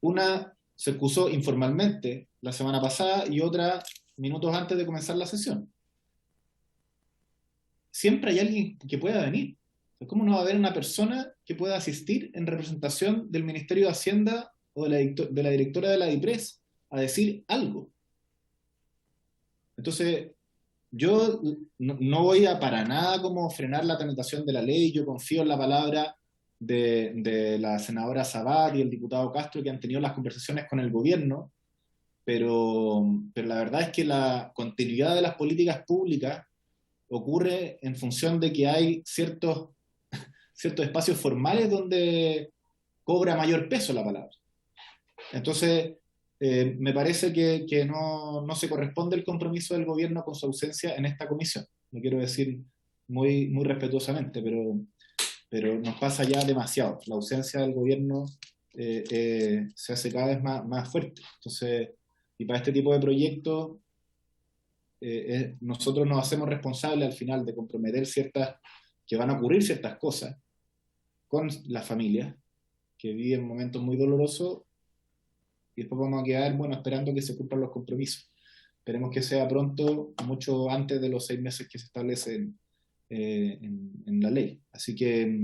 Una se excusó informalmente la semana pasada y otra minutos antes de comenzar la sesión. Siempre hay alguien que pueda venir. ¿Cómo no va a haber una persona que pueda asistir en representación del Ministerio de Hacienda o de la directora de la DIPRES a decir algo? Entonces, yo no voy a para nada como frenar la tramitación de la ley. Yo confío en la palabra de la senadora Sabat y el diputado Castro, que han tenido las conversaciones con el gobierno, pero la verdad es que la continuidad de las políticas públicas ocurre en función de que hay ciertos espacios formales donde cobra mayor peso la palabra. Entonces, me parece que no se corresponde el compromiso del gobierno con su ausencia en esta comisión. Lo quiero decir muy, muy respetuosamente, pero nos pasa ya demasiado. La ausencia del gobierno se hace cada vez más fuerte. Entonces, y para este tipo de proyectos, nosotros nos hacemos responsables al final de comprometer que van a ocurrir ciertas cosas con las familias que viven momentos muy dolorosos, y después vamos a quedar, esperando que se cumplan los compromisos. Esperemos que sea pronto, mucho antes de los 6 meses que se establecen en la ley. Así que,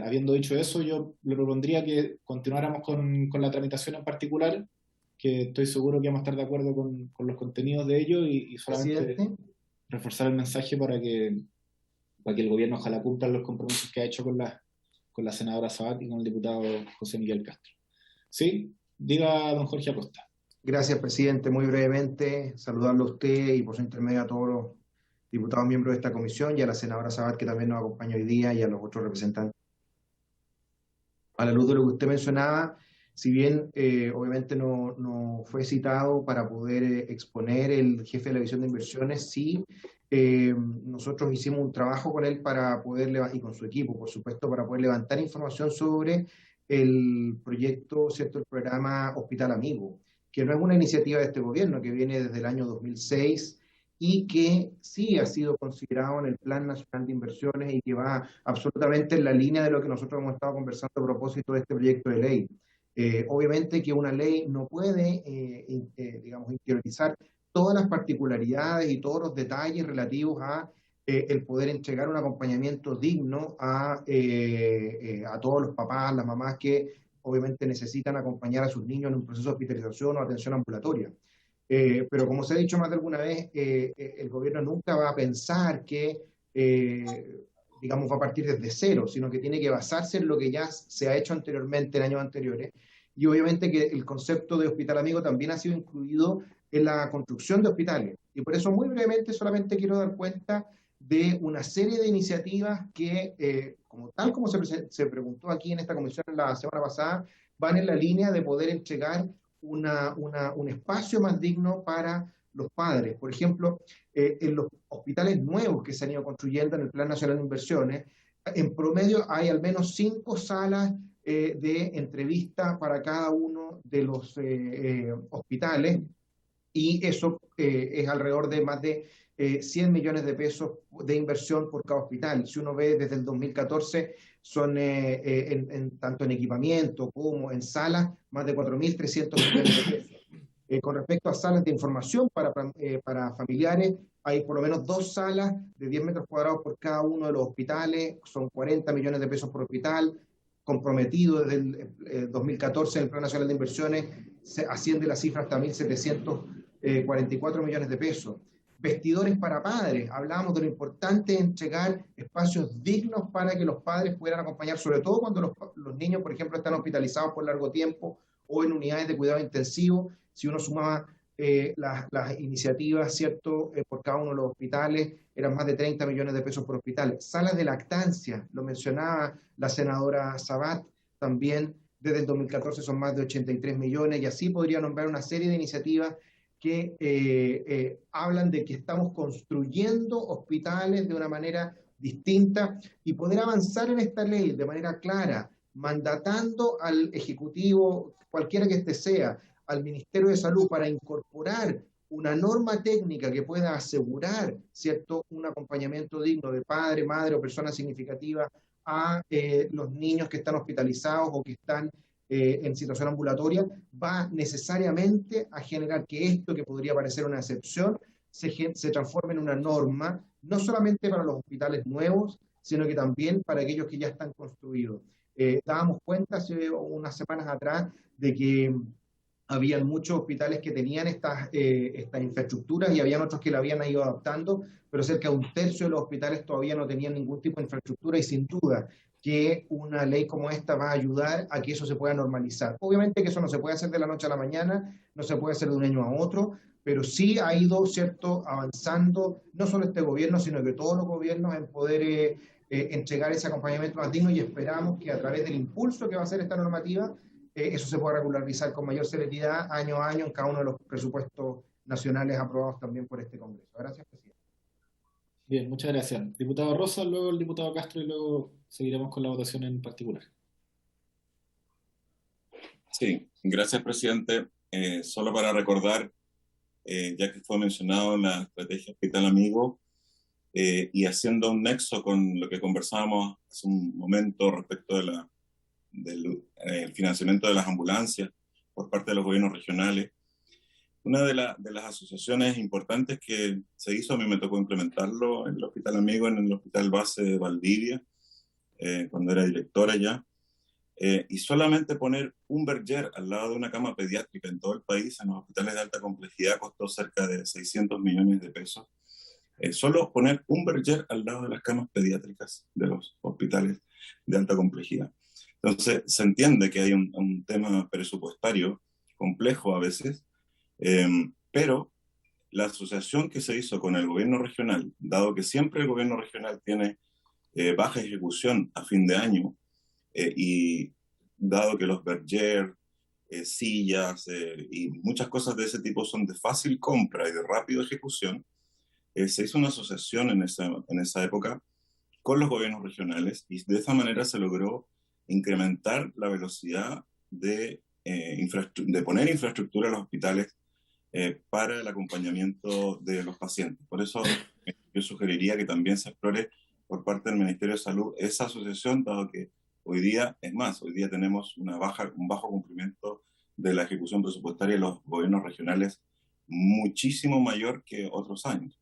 habiendo dicho eso, yo le propondría que continuáramos con la tramitación en particular, que estoy seguro que vamos a estar de acuerdo con los contenidos de ello, y solamente reforzar el mensaje para que el gobierno ojalá cumpla los compromisos que ha hecho con la senadora Sabat y con el diputado José Miguel Castro. ¿Sí? Diga don Jorge Acosta. Gracias, presidente. Muy brevemente, saludarlo a usted y por su intermedio a todos los diputados miembros de esta comisión y a la senadora Sabat, que también nos acompaña hoy día, y a los otros representantes. A la luz de lo que usted mencionaba, si bien obviamente no fue citado para poder exponer el jefe de la División de Inversiones, sí, nosotros hicimos un trabajo con él para poder, y con su equipo, por supuesto, para poder levantar información sobre el proyecto, ¿cierto?, el programa Hospital Amigo, que no es una iniciativa de este gobierno, que viene desde el año 2006 y que sí ha sido considerado en el Plan Nacional de Inversiones y que va absolutamente en la línea de lo que nosotros hemos estado conversando a propósito de este proyecto de ley. Obviamente que una ley no puede, digamos, interiorizar todas las particularidades y todos los detalles relativos a el poder entregar un acompañamiento digno a todos los papás, las mamás que obviamente necesitan acompañar a sus niños en un proceso de hospitalización o atención ambulatoria. Pero como se ha dicho más de alguna vez, el gobierno nunca va a pensar que digamos, va a partir desde cero, sino que tiene que basarse en lo que ya se ha hecho anteriormente, en años anteriores. Y obviamente que el concepto de hospital amigo también ha sido incluido en la construcción de hospitales. Y por eso, muy brevemente, solamente quiero dar cuenta de una serie de iniciativas que, como se preguntó aquí en esta comisión la semana pasada, van en la línea de poder entregar un espacio más digno para los padres. Por ejemplo, en los hospitales nuevos que se han ido construyendo en el Plan Nacional de Inversiones, en promedio hay al menos 5 salas de entrevista para cada uno de los hospitales, y eso es alrededor de más de 100 millones de pesos de inversión por cada hospital. Si uno ve desde el 2014, son tanto en equipamiento como en salas, más de 4.300 millones de pesos. Con respecto a salas de información para familiares, hay por lo menos 2 salas de 10 metros cuadrados por cada uno de los hospitales, son 40 millones de pesos por hospital, comprometido desde el 2014 en el Plan Nacional de Inversiones, se asciende la cifra hasta 1.744 millones de pesos. Vestidores para padres, hablábamos de lo importante de entregar espacios dignos para que los padres puedan acompañar, sobre todo cuando los niños, por ejemplo, están hospitalizados por largo tiempo o en unidades de cuidado intensivo. Si uno sumaba las iniciativas, ¿cierto? Por cada uno de los hospitales, eran más de 30 millones de pesos por hospital. Salas de lactancia, lo mencionaba la senadora Sabat, también desde el 2014 son más de 83 millones, y así podría nombrar una serie de iniciativas que hablan de que estamos construyendo hospitales de una manera distinta y poder avanzar en esta ley de manera clara, mandatando al Ejecutivo, cualquiera que este sea, al Ministerio de Salud, para incorporar una norma técnica que pueda asegurar, ¿cierto?, un acompañamiento digno de padre, madre o persona significativa a los niños que están hospitalizados o que están en situación ambulatoria, va necesariamente a generar que esto, que podría parecer una excepción, se transforme en una norma, no solamente para los hospitales nuevos, sino que también para aquellos que ya están construidos. Dábamos cuenta hace unas semanas atrás de que habían muchos hospitales que tenían estas infraestructuras y habían otros que la habían ido adaptando, pero cerca de 1/3 de los hospitales todavía no tenían ningún tipo de infraestructura, y sin duda que una ley como esta va a ayudar a que eso se pueda normalizar. Obviamente que eso no se puede hacer de la noche a la mañana, no se puede hacer de un año a otro, pero sí ha ido, ¿cierto?, avanzando, no solo este gobierno, sino que todos los gobiernos, en poder entregar ese acompañamiento más digno, y esperamos que a través del impulso que va a hacer esta normativa, eso se pueda regularizar con mayor celeridad año a año en cada uno de los presupuestos nacionales aprobados también por este Congreso. Gracias, presidente. Bien, muchas gracias. Diputado Rosa, luego el diputado Castro, y luego seguiremos con la votación en particular. Sí, gracias, presidente. Solo para recordar, ya que fue mencionado la estrategia Hospital Amigo, y haciendo un nexo con lo que conversábamos hace un momento respecto del financiamiento de las ambulancias por parte de los gobiernos regionales. Una de las asociaciones importantes que se hizo, a mí me tocó implementarlo en el Hospital Amigo, en el Hospital Base de Valdivia, cuando era directora ya, y solamente poner un Berger al lado de una cama pediátrica en todo el país, en los hospitales de alta complejidad, costó cerca de 600 millones de pesos. Solo poner un Berger al lado de las camas pediátricas de los hospitales de alta complejidad. Entonces, se entiende que hay un tema presupuestario complejo a veces, pero la asociación que se hizo con el gobierno regional, dado que siempre el gobierno regional tiene baja ejecución a fin de año, y dado que los Berger, sillas y muchas cosas de ese tipo son de fácil compra y de rápida ejecución, se hizo una asociación en esa época con los gobiernos regionales, y de esa manera se logró incrementar la velocidad de poner infraestructura en los hospitales para el acompañamiento de los pacientes. Por eso yo sugeriría que también se explore por parte del Ministerio de Salud esa asociación, dado que hoy día tenemos un bajo cumplimiento de la ejecución presupuestaria de los gobiernos regionales, muchísimo mayor que otros años.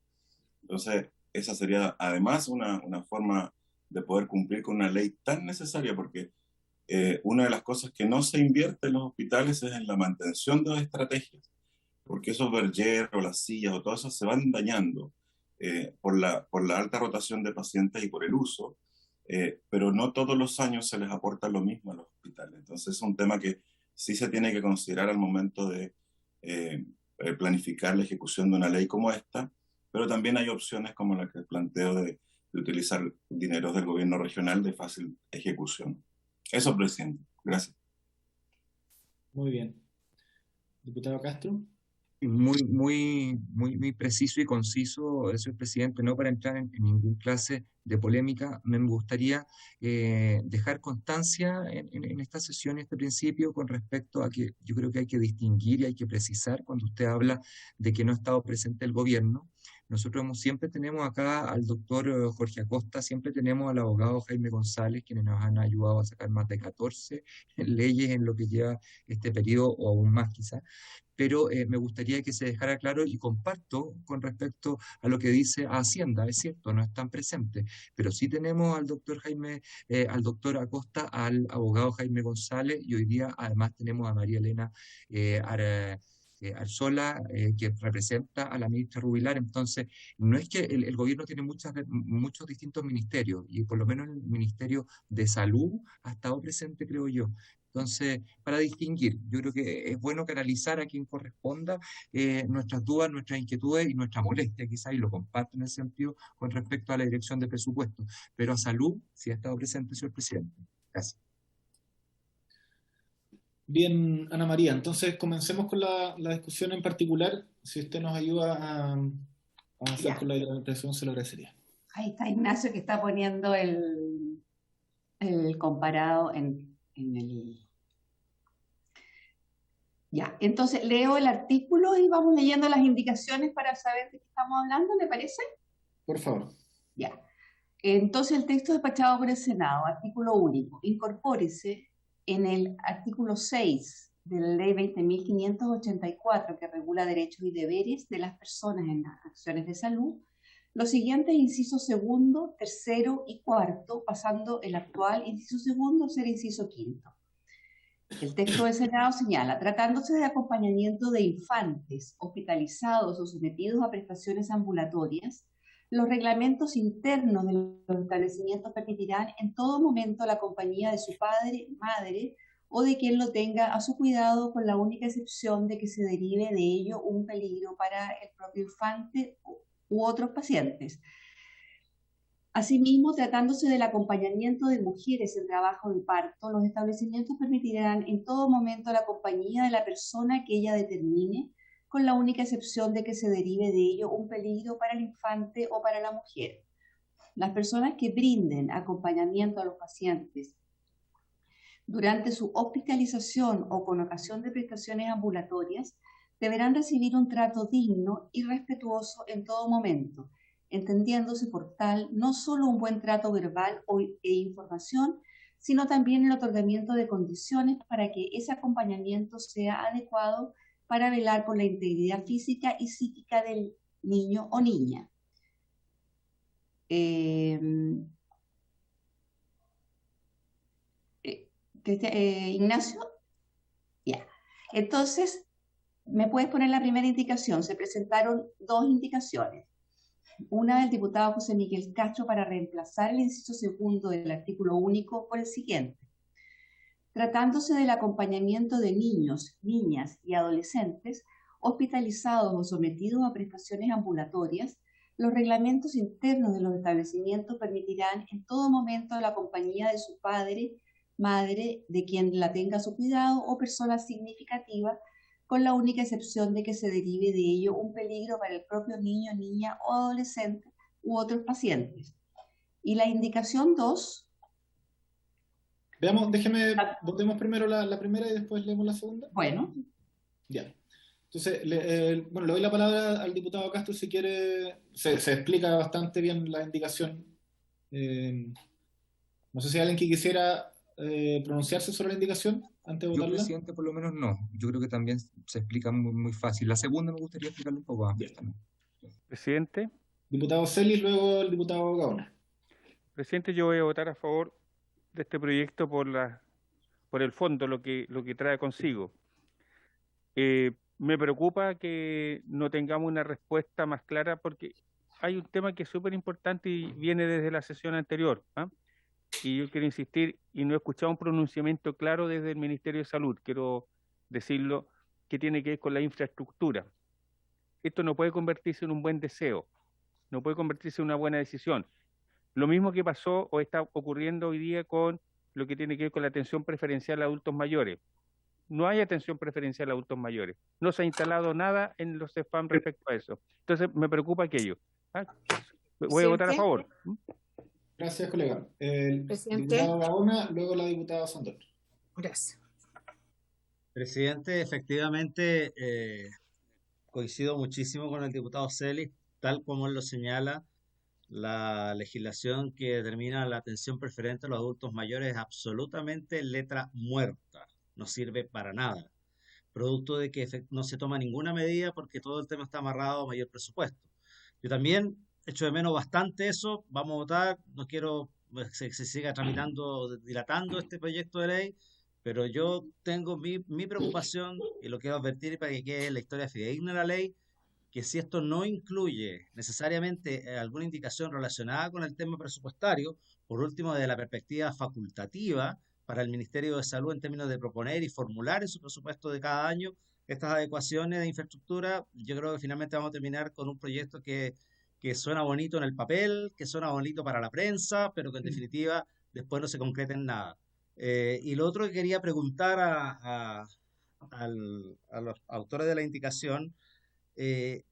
Entonces, esa sería además una forma de poder cumplir con una ley tan necesaria, porque una de las cosas que no se invierte en los hospitales es en la mantención de las estrategias, porque esos Berger o las sillas o todo eso se van dañando, por la alta rotación de pacientes y por el uso, pero no todos los años se les aporta lo mismo a los hospitales. Entonces es un tema que sí se tiene que considerar al momento de planificar la ejecución de una ley como esta, pero también hay opciones como la que planteo de utilizar dineros del gobierno regional de fácil ejecución. Eso, presidente. Gracias. Muy bien. Diputado Castro. Muy preciso y conciso, señor presidente, no para entrar en ninguna clase de polémica. Me gustaría dejar constancia en esta sesión, este principio, con respecto a que yo creo que hay que distinguir y hay que precisar cuando usted habla de que no ha estado presente el gobierno. Nosotros siempre tenemos acá al doctor Jorge Acosta, siempre tenemos al abogado Jaime González, quienes nos han ayudado a sacar más de 14 leyes en lo que lleva este periodo, o aún más quizás. Pero me gustaría que se dejara claro, y comparto con respecto a lo que dice Hacienda, es cierto, no están presentes, pero sí tenemos al doctor al doctor Acosta, al abogado Jaime González, y hoy día además tenemos a María Elena Arzola, que representa a la ministra Rubilar. Entonces, no es que el gobierno tiene muchos distintos ministerios, y por lo menos el Ministerio de Salud ha estado presente, creo yo. Entonces, para distinguir, yo creo que es bueno canalizar a quien corresponda nuestras dudas, nuestras inquietudes y nuestra molestia, quizás, y lo comparto en ese sentido con respecto a la dirección de presupuesto. Pero a salud sí ha estado presente, señor presidente. Gracias. Bien, Ana María, entonces comencemos con la discusión en particular. Si usted nos ayuda a avanzar Ya. con la presentación, se lo agradecería. Ahí está Ignacio, que está poniendo el comparado en el... Ya, entonces leo el artículo y vamos leyendo las indicaciones para saber de qué estamos hablando, ¿le parece? Por favor. Ya. Entonces el texto despachado por el Senado, artículo único, incorpórese en el artículo 6 de la ley 20.584, que regula derechos y deberes de las personas en las acciones de salud, los siguientes incisos segundo, tercero y cuarto, pasando el actual inciso segundo a ser inciso quinto. El texto del Senado señala: tratándose de acompañamiento de infantes hospitalizados o sometidos a prestaciones ambulatorias, los reglamentos internos de los establecimientos permitirán en todo momento la compañía de su padre, madre o de quien lo tenga a su cuidado, con la única excepción de que se derive de ello un peligro para el propio infante u otros pacientes. Asimismo, tratándose del acompañamiento de mujeres en trabajo de parto, los establecimientos permitirán en todo momento la compañía de la persona que ella determine, con la única excepción de que se derive de ello un peligro para el infante o para la mujer. Las personas que brinden acompañamiento a los pacientes durante su hospitalización o con ocasión de prestaciones ambulatorias deberán recibir un trato digno y respetuoso en todo momento, entendiéndose por tal no solo un buen trato verbal e información, sino también el otorgamiento de condiciones para que ese acompañamiento sea adecuado para velar por la integridad física y psíquica del niño o niña. Ignacio, ya. Entonces, ¿me puedes poner la primera indicación? Se presentaron dos indicaciones. Una del diputado José Miguel Castro para reemplazar el inciso segundo del artículo único por el siguiente: tratándose del acompañamiento de niños, niñas y adolescentes hospitalizados o sometidos a prestaciones ambulatorias, los reglamentos internos de los establecimientos permitirán en todo momento la compañía de su padre, madre, de quien la tenga a su cuidado o persona significativa, con la única excepción de que se derive de ello un peligro para el propio niño, niña o adolescente u otros pacientes. Y la indicación 2... Veamos, votemos primero la primera y después leemos la segunda. Bueno. Ya. Entonces, le doy la palabra al diputado Castro si quiere. Se explica bastante bien la indicación. No sé si hay alguien que quisiera pronunciarse sobre la indicación antes de Yo, votarla. presidente, por lo menos no. Yo creo que también se explica muy fácil. La segunda me gustaría explicarlo un poco más. Presidente. Diputado Celis, luego el diputado Gaona. Presidente, yo voy a votar a favor de este proyecto por el fondo, lo que trae consigo. Me preocupa que no tengamos una respuesta más clara, porque hay un tema que es súper importante y viene desde la sesión anterior, ¿ah? Y yo quiero insistir, y no he escuchado un pronunciamiento claro desde el Ministerio de Salud, quiero decirlo, que tiene que ver con la infraestructura. Esto no puede convertirse en un buen deseo, no puede convertirse en una buena decisión. Lo mismo que pasó o está ocurriendo hoy día con lo que tiene que ver con la atención preferencial a adultos mayores. No hay atención preferencial a adultos mayores. No se ha instalado nada en los CEFAM respecto a eso. Entonces me preocupa aquello. ¿Ah? Voy a votar a Presidente, favor. Gracias, colega. El presidente, diputado Gaona, luego la diputada Sandón. gracias. Presidente, efectivamente, coincido muchísimo con el diputado Celis, tal como él lo señala. La legislación que determina la atención preferente a los adultos mayores es absolutamente letra muerta, no sirve para nada, producto de que no se toma ninguna medida porque todo el tema está amarrado a mayor presupuesto. Yo también echo de menos bastante eso, vamos a votar, no quiero que se siga tramitando, dilatando este proyecto de ley, pero yo tengo mi preocupación y lo quiero advertir para que quede en la historia fidedigna de la ley, que si esto no incluye necesariamente alguna indicación relacionada con el tema presupuestario, por último, desde la perspectiva facultativa para el Ministerio de Salud en términos de proponer y formular en su presupuesto de cada año estas adecuaciones de infraestructura, yo creo que finalmente vamos a terminar con un proyecto que suena bonito en el papel, que suena bonito para la prensa, pero que en definitiva después no se concreta en nada. Y lo otro que quería preguntar a los autores de la indicación, ¿qué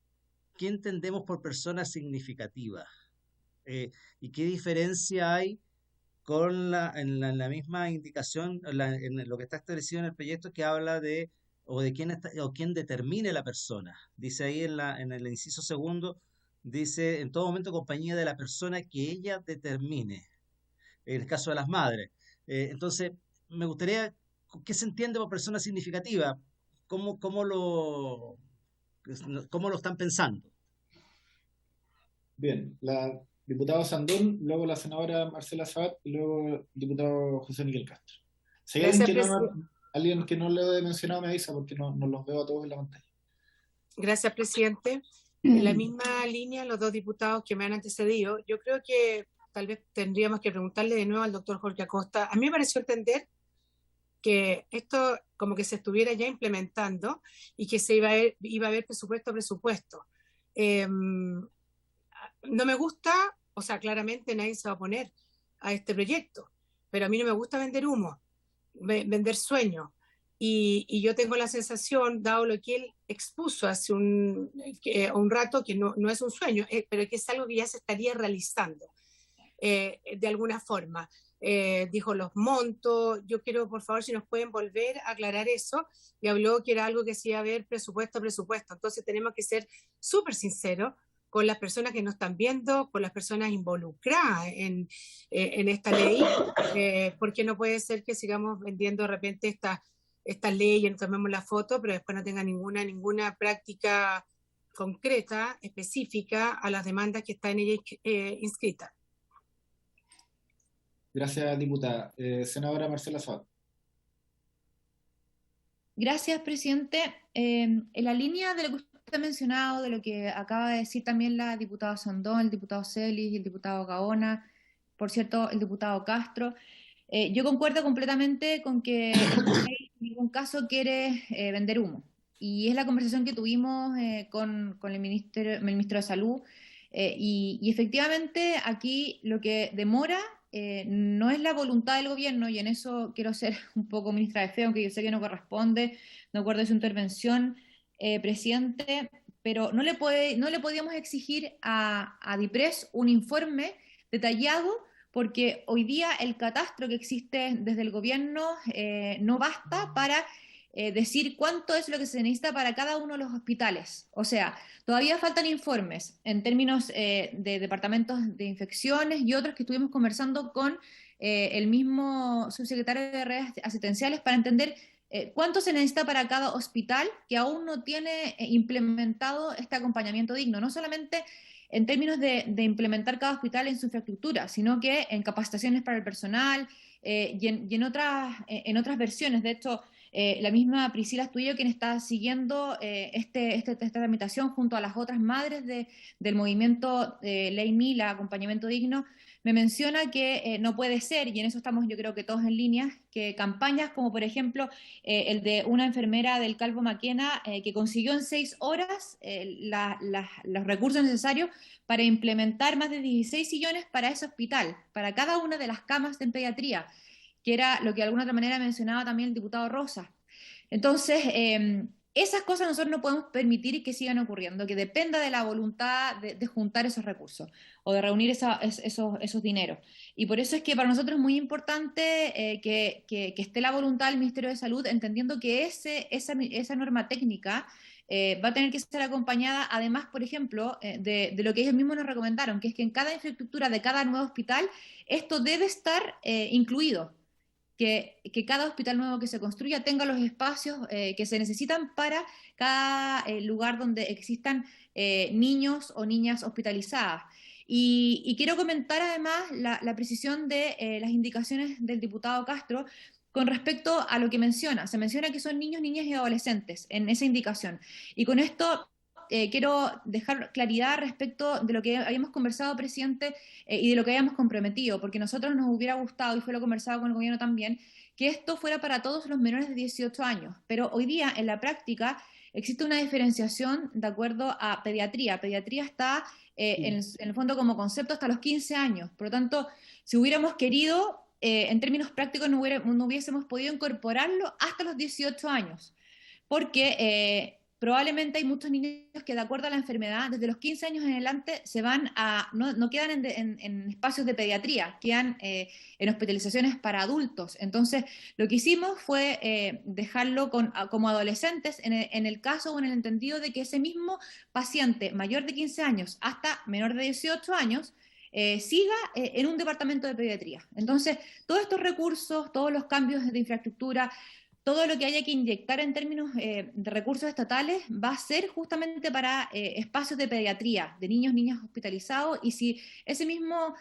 entendemos por persona significativa? ¿Y qué diferencia hay con en la misma indicación, en lo que está establecido en el proyecto que habla de, o de quién o quién determine la persona? Dice ahí en el inciso segundo, dice, en todo momento compañía de la persona que ella determine, en el caso de las madres. Entonces, me gustaría, ¿qué se entiende por persona significativa? ¿Cómo lo están pensando? Bien, la diputada Sandón, luego la senadora Marcela Sabat y luego el diputado José Miguel Castro. Si hay Gracias, alguien que no lo he mencionado, me avisa porque no los veo a todos en la pantalla. gracias, presidente. En la misma línea, los dos diputados que me han antecedido, yo creo que tal vez tendríamos que preguntarle de nuevo al doctor Jorge Acosta. A mí me pareció entender que esto como que se estuviera ya implementando y que se iba a haber presupuesto a presupuesto. No me gusta, o sea, claramente nadie se va a oponer a este proyecto, pero a mí no me gusta vender humo, vender sueños. Y yo tengo la sensación, dado lo que él expuso hace un rato, que no es un sueño, pero que es algo que ya se estaría realizando de alguna forma. Dijo los montos, yo quiero por favor si nos pueden volver a aclarar eso, y habló que era algo que se iba a ver presupuesto a presupuesto. Entonces tenemos que ser súper sinceros con las personas que nos están viendo, con las personas involucradas en esta ley, porque no puede ser que sigamos vendiendo de repente estas leyes, nos tomemos la foto, pero después no tenga ninguna práctica concreta, específica a las demandas que están en ella inscritas. Gracias, diputada. Senadora Marcela Sabat. Gracias, presidente. En la línea de lo que usted ha mencionado, de lo que acaba de decir también la diputada Sandón, el diputado Celis, el diputado Gaona, por cierto, el diputado Castro, yo concuerdo completamente con que en ningún caso quiere vender humo. Y es la conversación que tuvimos con el ministro de Salud. Y efectivamente aquí lo que demora no es la voluntad del gobierno, y en eso quiero ser un poco ministra de Fe, aunque yo sé que no corresponde, de acuerdo a su intervención, presidente, pero no le podíamos exigir a DIPRES un informe detallado, porque hoy día el catastro que existe desde el gobierno no basta para decir cuánto es lo que se necesita para cada uno de los hospitales. O sea, todavía faltan informes en términos de departamentos de infecciones y otros que estuvimos conversando con el mismo subsecretario de redes asistenciales para entender cuánto se necesita para cada hospital que aún no tiene implementado este acompañamiento digno, no solamente en términos de implementar cada hospital en su infraestructura, sino que en capacitaciones para el personal y en otras versiones. De hecho, la misma Priscila Astudillo, quien está siguiendo esta tramitación junto a las otras madres del movimiento Ley Mila, Acompañamiento Digno, me menciona que no puede ser, y en eso estamos yo creo que todos en línea, que campañas como por ejemplo el de una enfermera del Calvo Maquena que consiguió en 6 horas los recursos necesarios para implementar más de 16 sillones para ese hospital, para cada una de las camas de pediatría, que era lo que de alguna otra manera mencionaba también el diputado Rosa. Entonces, esas cosas nosotros no podemos permitir que sigan ocurriendo, que dependa de la voluntad de juntar esos recursos o de reunir esos dineros. Y por eso es que para nosotros es muy importante que esté la voluntad del Ministerio de Salud, entendiendo que esa norma técnica va a tener que ser acompañada, además, por ejemplo, de lo que ellos mismos nos recomendaron, que es que en cada infraestructura de cada nuevo hospital esto debe estar incluido. Que cada hospital nuevo que se construya tenga los espacios que se necesitan para cada lugar donde existan niños o niñas hospitalizadas. Y quiero comentar además la precisión de las indicaciones del diputado Castro con respecto a lo que menciona. Se menciona que son niños, niñas y adolescentes en esa indicación. Y con esto quiero dejar claridad respecto de lo que habíamos conversado, presidente, y de lo que habíamos comprometido, porque a nosotros nos hubiera gustado, y fue lo conversado con el gobierno también, que esto fuera para todos los menores de 18 años. Pero hoy día, en la práctica, existe una diferenciación de acuerdo a pediatría. Pediatría está, en el fondo, como concepto hasta los 15 años. Por lo tanto, si hubiéramos querido, en términos prácticos, no hubiésemos podido incorporarlo hasta los 18 años. Porque probablemente hay muchos niños que, de acuerdo a la enfermedad, desde los 15 años en adelante no quedan en espacios de pediatría, quedan en hospitalizaciones para adultos. Entonces, lo que hicimos fue dejarlo como adolescentes en el caso o en el entendido de que ese mismo paciente mayor de 15 años hasta menor de 18 años siga en un departamento de pediatría. Entonces, todos estos recursos, todos los cambios de infraestructura, todo lo que haya que inyectar en términos de recursos estatales va a ser justamente para espacios de pediatría, de niños, niñas hospitalizados, y si ese mismo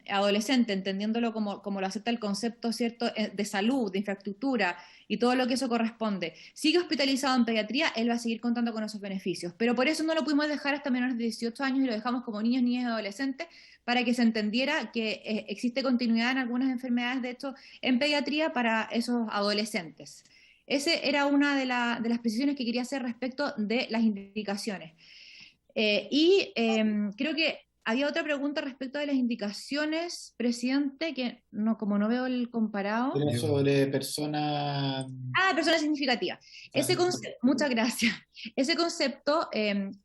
adolescente, entendiéndolo como lo acepta el concepto, ¿cierto?, de salud, de infraestructura y todo lo que eso corresponde, sigue hospitalizado en pediatría, él va a seguir contando con esos beneficios. Pero por eso no lo pudimos dejar hasta menores de 18 años y lo dejamos como niños, niñas y adolescentes, para que se entendiera que existe continuidad en algunas enfermedades, de hecho, en pediatría para esos adolescentes. Esa era una de las precisiones que quería hacer respecto de las indicaciones. Creo que había otra pregunta respecto de las indicaciones, presidente, que como no veo el comparado. Era sobre persona significativa. Muchas gracias. Ese concepto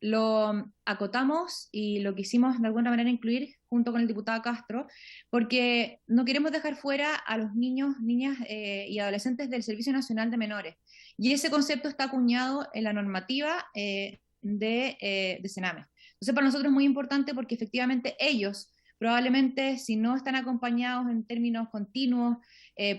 lo acotamos y lo quisimos de alguna manera incluir junto con el diputado Castro, porque no queremos dejar fuera a los niños, niñas y adolescentes del Servicio Nacional de Menores. Y ese concepto está acuñado en la normativa de Sename. Entonces, para nosotros es muy importante porque efectivamente ellos, probablemente si no están acompañados en términos continuos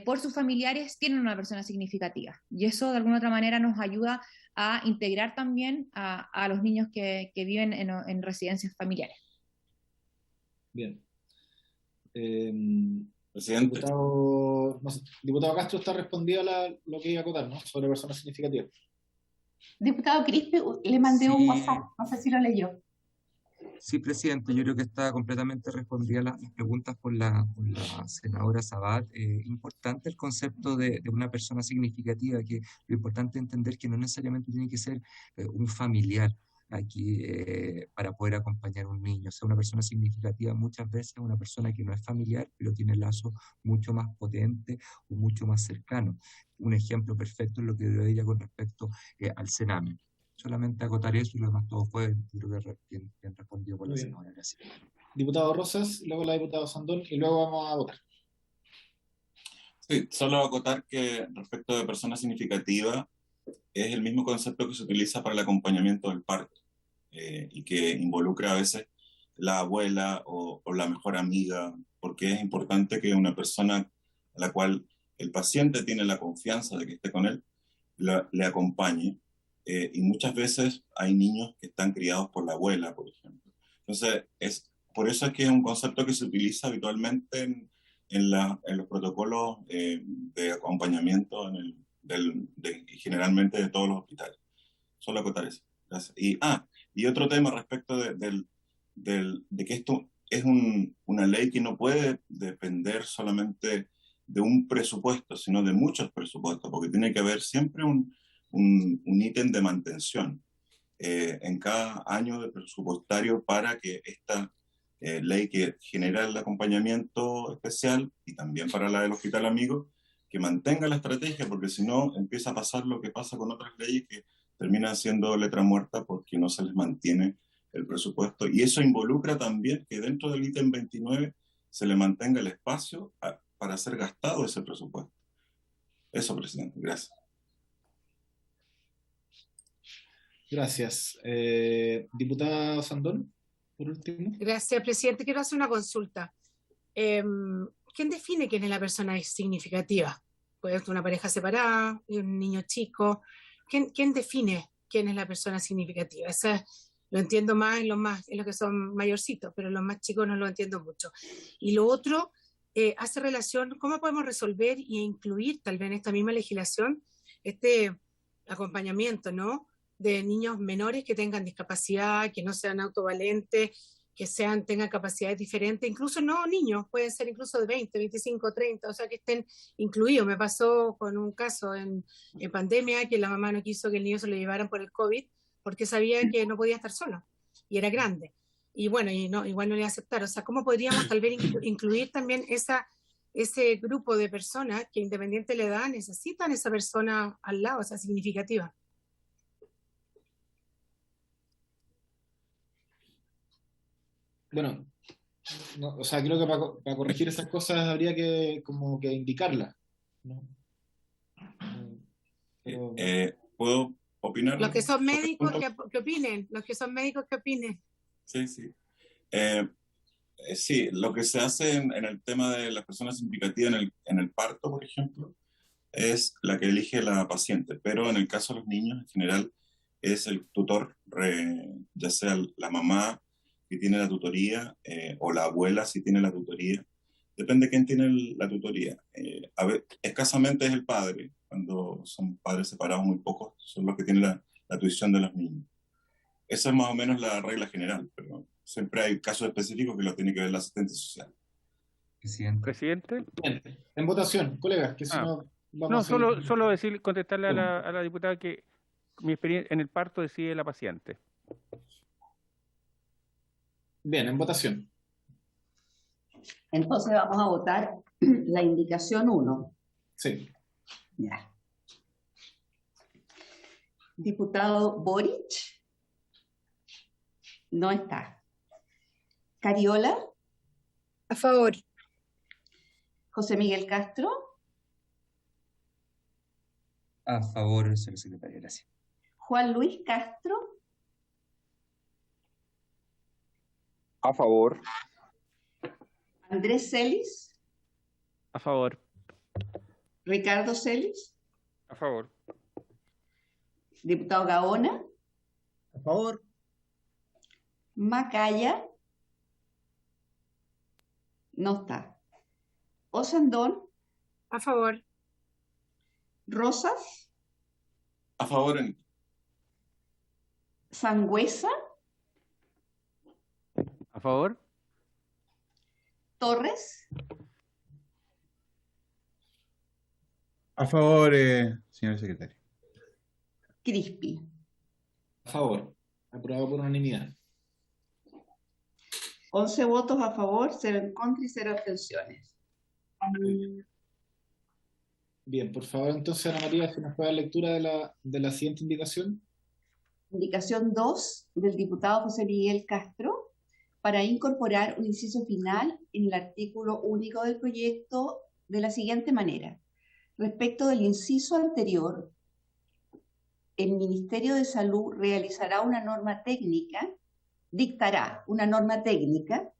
por sus familiares, tienen una persona significativa. Y eso de alguna otra manera nos ayuda a integrar también a los niños que viven en residencias familiares. Bien. Presidente. Diputado Castro, está respondido a lo que iba a acotar, ¿no?, sobre personas significativas. Diputado Crispe, le mandé un WhatsApp, no sé si lo leyó. Sí, presidente, yo creo que está completamente respondida las preguntas por la senadora Sabat. Importante el concepto de una persona significativa, que lo importante es entender que no necesariamente tiene que ser un familiar aquí para poder acompañar a un niño. O sea, una persona significativa muchas veces es una persona que no es familiar, pero tiene lazos mucho más potentes o mucho más cercanos. Un ejemplo perfecto es lo que dio ella con respecto al Sename. Solamente acotar eso y lo demás todo fue, creo que bien respondido por la senadora. Gracias. Diputado Rosas, luego la diputada Sandón y luego vamos a votar. Sí, solo acotar que respecto de persona significativa es el mismo concepto que se utiliza para el acompañamiento del parto y que involucra a veces la abuela o la mejor amiga, porque es importante que una persona a la cual el paciente tiene la confianza de que esté con él, le acompañe. Y muchas veces hay niños que están criados por la abuela, por ejemplo. Entonces, por eso es que es un concepto que se utiliza habitualmente en los protocolos de acompañamiento en generalmente de todos los hospitales. Solo acotar eso. Gracias. Y otro tema respecto de que esto es una ley que no puede depender solamente de un presupuesto, sino de muchos presupuestos, porque tiene que haber siempre un ítem de mantención en cada año de presupuestario para que esta ley que genera el acompañamiento especial y también para la del Hospital Amigo, que mantenga la estrategia, porque si no empieza a pasar lo que pasa con otras leyes que terminan siendo letra muerta porque no se les mantiene el presupuesto. Y eso involucra también que dentro del ítem 29 se le mantenga el espacio para ser gastado ese presupuesto. Eso, presidente. Gracias. Gracias. Diputada Sandón, por último. Gracias, presidente. Quiero hacer una consulta. ¿Quién define quién es la persona significativa? Puede ser una pareja separada, un niño chico. ¿Quién define quién es la persona significativa? Lo entiendo más en los que son mayorcitos, pero los más chicos no lo entiendo mucho. Y lo otro hace relación, ¿cómo podemos resolver e incluir tal vez en esta misma legislación este acompañamiento, ¿no?, de niños menores que tengan discapacidad, que no sean autovalentes, que tengan capacidades diferentes, incluso no niños, pueden ser incluso de 20, 25, 30, o sea, que estén incluidos. Me pasó con un caso en pandemia que la mamá no quiso que el niño se lo llevaran por el COVID porque sabía que no podía estar solo y era grande. Y bueno, igual no le iba a aceptar. O sea, ¿cómo podríamos tal vez incluir también ese grupo de personas que independiente de la edad necesitan esa persona al lado, esa significativa? Bueno, o sea, creo que para corregir esas cosas habría que como que indicarlas, ¿no? Pero, ¿Puedo opinar? Los que son médicos que opinen, los que son médicos que opinen. Sí. Sí, lo que se hace en el tema de las personas significativas en el parto, por ejemplo, es la que elige la paciente, pero en el caso de los niños en general es el tutor, ya sea la mamá que tiene la tutoría o la abuela si tiene la tutoría, depende de quién tiene la tutoría. Escasamente es el padre, cuando son padres separados muy pocos, son los que tienen la tuición de los niños. Esa es más o menos la regla general, pero siempre hay casos específicos que lo tiene que ver la asistente social. Presidente. Bien. En votación, colegas, que si no vamos a seguir. Solo contestarle a la diputada que mi experiencia en el parto decide la paciente. Bien, en votación. Entonces vamos a votar la indicación 1. Sí. Ya. Diputado Boric. No está. Cariola. A favor. José Miguel Castro. A favor, señor secretario, gracias. Juan Luis Castro. A favor. Andrés Celis. A favor. Ricardo Celis. A favor. Diputado Gaona. A favor. Macaya. No está. Osandón. A favor. Rosas. A favor. Sangüesa. A favor. Torres. A favor, señor secretario. Crispi. A favor. Aprobado por unanimidad. 11 votos a favor, 0 en contra y 0 abstenciones. Bien, por favor, entonces, Ana María, si nos puede dar lectura de la siguiente indicación. Indicación 2 del diputado José Miguel Castro para incorporar un inciso final en el artículo único del proyecto de la siguiente manera. Respecto del inciso anterior, el Ministerio de Salud realizará una norma técnica, dictará una norma técnica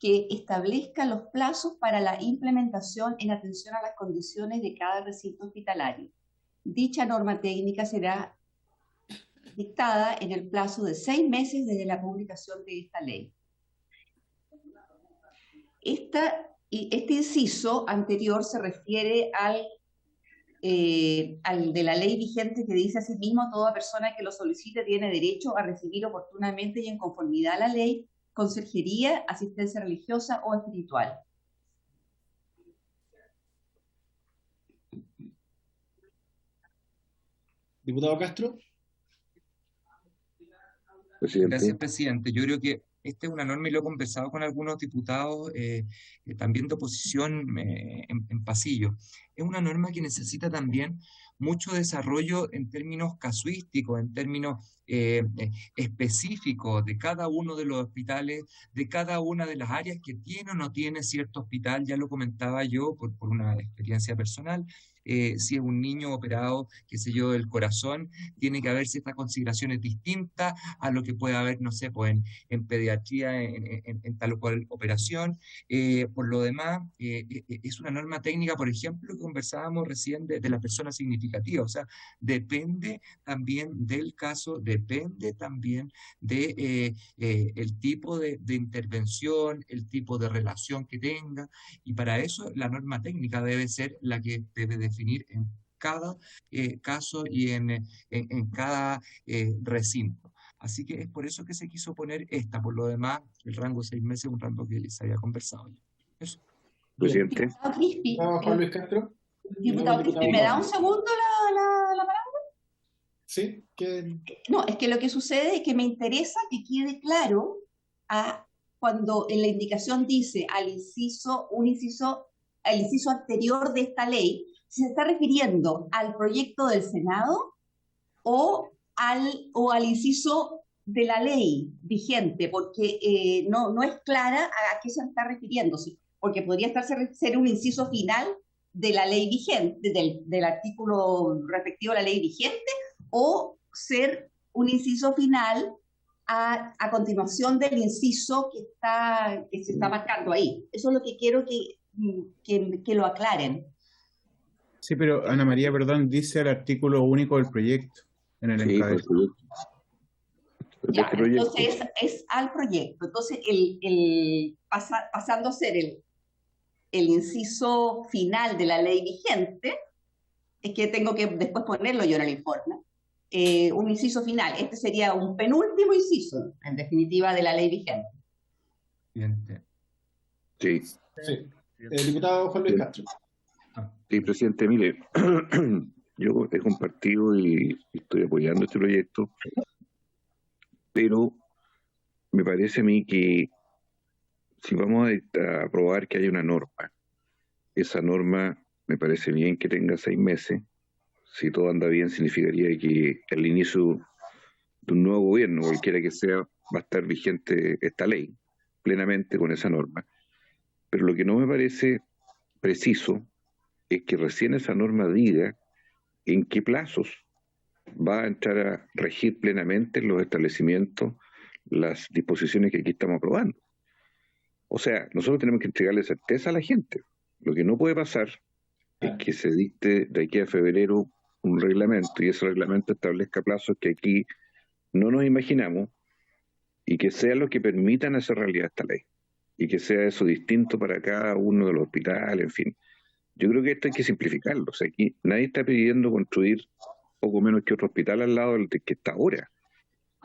que establezca los plazos para la implementación en atención a las condiciones de cada recinto hospitalario. Dicha norma técnica será dictada en el plazo de 6 meses desde la publicación de esta ley. Este inciso anterior se refiere al de la ley vigente que dice asimismo, toda persona que lo solicite tiene derecho a recibir oportunamente y en conformidad a la ley consejería, asistencia religiosa o espiritual. Diputado Castro. Presidente. Gracias, presidente. Yo creo que esta es una norma y lo he conversado con algunos diputados también de oposición en pasillo. Es una norma que necesita también mucho desarrollo en términos casuísticos, en términos específicos de cada uno de los hospitales, de cada una de las áreas que tiene o no tiene cierto hospital. Ya lo comentaba yo por una experiencia personal. Si es un niño operado, qué sé yo, del corazón, tiene que haber ciertas consideraciones distintas a lo que puede haber, no sé, pues en pediatría, en tal o cual operación. Por lo demás, es una norma técnica, por ejemplo, que conversábamos recién de la persona significativa, o sea, depende también del caso, depende también de el tipo de intervención, el tipo de relación que tenga, y para eso la norma técnica debe ser la que debe definir en cada caso y en cada recinto. Así que es por eso que se quiso poner esta. Por lo demás, el rango de 6 meses es un rango que se había conversado. Eso. Presidente. Diputado Crispi, Juan Luis Castro. diputado Crispi, ¿me da un segundo la palabra? Sí, No, es que lo que sucede es que me interesa que quede claro cuando en la indicación dice al inciso anterior de esta ley, si se está refiriendo al proyecto del Senado o al inciso de la ley vigente, porque no es clara a qué se está refiriendo, ¿sí? Porque podría ser un inciso final de la ley vigente, del artículo respectivo a la ley vigente, o ser un inciso final a continuación del inciso que se está marcando ahí. Eso es lo que quiero que lo aclaren. Sí, pero Ana María, perdón, dice el artículo único del proyecto en el encabezado. Ya, entonces es al proyecto. Entonces, pasando a ser el inciso final de la ley vigente, es que tengo que después ponerlo yo en el informe, un inciso final. Este sería un penúltimo inciso, en definitiva, de la ley vigente. Sí. Sí. Diputado Juan Luis Castro. Sí, presidente, mire, yo he compartido y estoy apoyando este proyecto, pero me parece a mí que si vamos a aprobar que haya una norma, esa norma me parece bien que tenga 6 meses. Si todo anda bien, significaría que al inicio de un nuevo gobierno, cualquiera que sea, va a estar vigente esta ley plenamente con esa norma. Pero lo que no me parece preciso es que recién esa norma diga en qué plazos va a entrar a regir plenamente en los establecimientos las disposiciones que aquí estamos aprobando. O sea, nosotros tenemos que entregarle certeza a la gente. Lo que no puede pasar es que se dicte de aquí a febrero un reglamento y ese reglamento establezca plazos que aquí no nos imaginamos y que sean los que permitan hacer realidad esta ley y que sea eso distinto para cada uno de los hospitales, en fin. Yo creo que esto hay que simplificarlo. O sea, aquí nadie está pidiendo construir poco menos que otro hospital al lado del que está ahora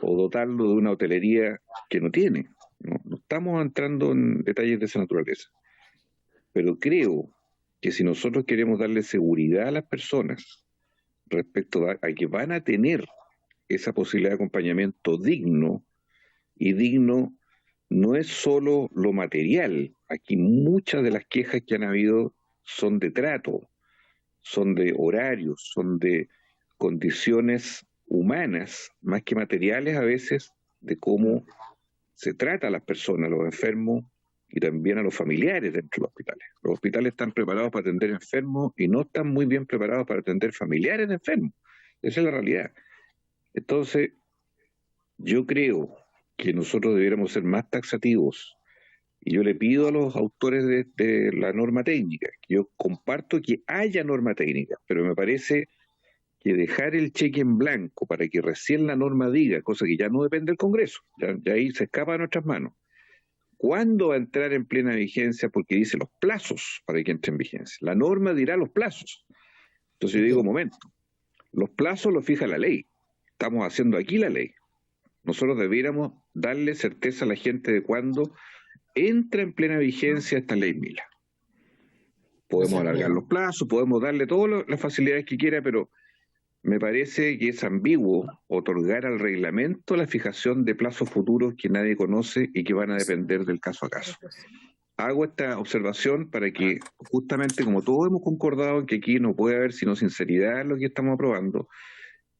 o dotarlo de una hotelería que no tiene. No estamos entrando en detalles de esa naturaleza. Pero creo que si nosotros queremos darle seguridad a las personas respecto a que van a tener esa posibilidad de acompañamiento digno, y digno no es solo lo material. Aquí muchas de las quejas que han habido son de trato, son de horarios, son de condiciones humanas, más que materiales a veces, de cómo se trata a las personas, a los enfermos y también a los familiares dentro de los hospitales. Los hospitales están preparados para atender enfermos y no están muy bien preparados para atender familiares de enfermos. Esa es la realidad. Entonces, yo creo que nosotros debiéramos ser más taxativos y yo le pido a los autores de la norma técnica, que yo comparto que haya norma técnica, pero me parece que dejar el cheque en blanco para que recién la norma diga, cosa que ya no depende del Congreso, ya ahí se escapa de nuestras manos. ¿Cuándo va a entrar en plena vigencia? Porque dice los plazos para que entre en vigencia. La norma dirá los plazos. Entonces yo digo, momento, los plazos los fija la ley. Estamos haciendo aquí la ley. Nosotros debiéramos darle certeza a la gente de cuándo entra en plena vigencia esta ley Mila. Podemos alargar los plazos, podemos darle todas las facilidades que quiera, pero me parece que es ambiguo otorgar al reglamento la fijación de plazos futuros que nadie conoce y que van a depender del caso a caso. Hago esta observación para que, justamente como todos hemos concordado en que aquí no puede haber sino sinceridad en lo que estamos aprobando,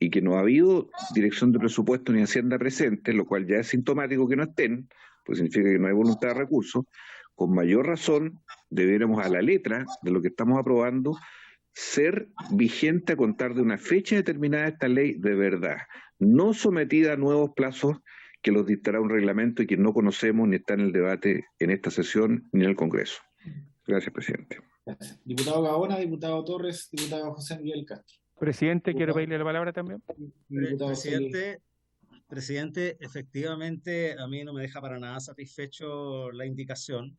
y que no ha habido dirección de presupuesto ni Hacienda presente, lo cual ya es sintomático que no estén, pues significa que no hay voluntad de recursos, con mayor razón debiéramos a la letra de lo que estamos aprobando ser vigente a contar de una fecha determinada esta ley de verdad, no sometida a nuevos plazos que los dictará un reglamento y que no conocemos ni está en el debate en esta sesión ni en el Congreso. Gracias, presidente. Gracias. Diputado Gaona, diputado Torres, diputado José Miguel Castro. Presidente, quiero pedirle la palabra también. Presidente, efectivamente a mí no me deja para nada satisfecho la indicación.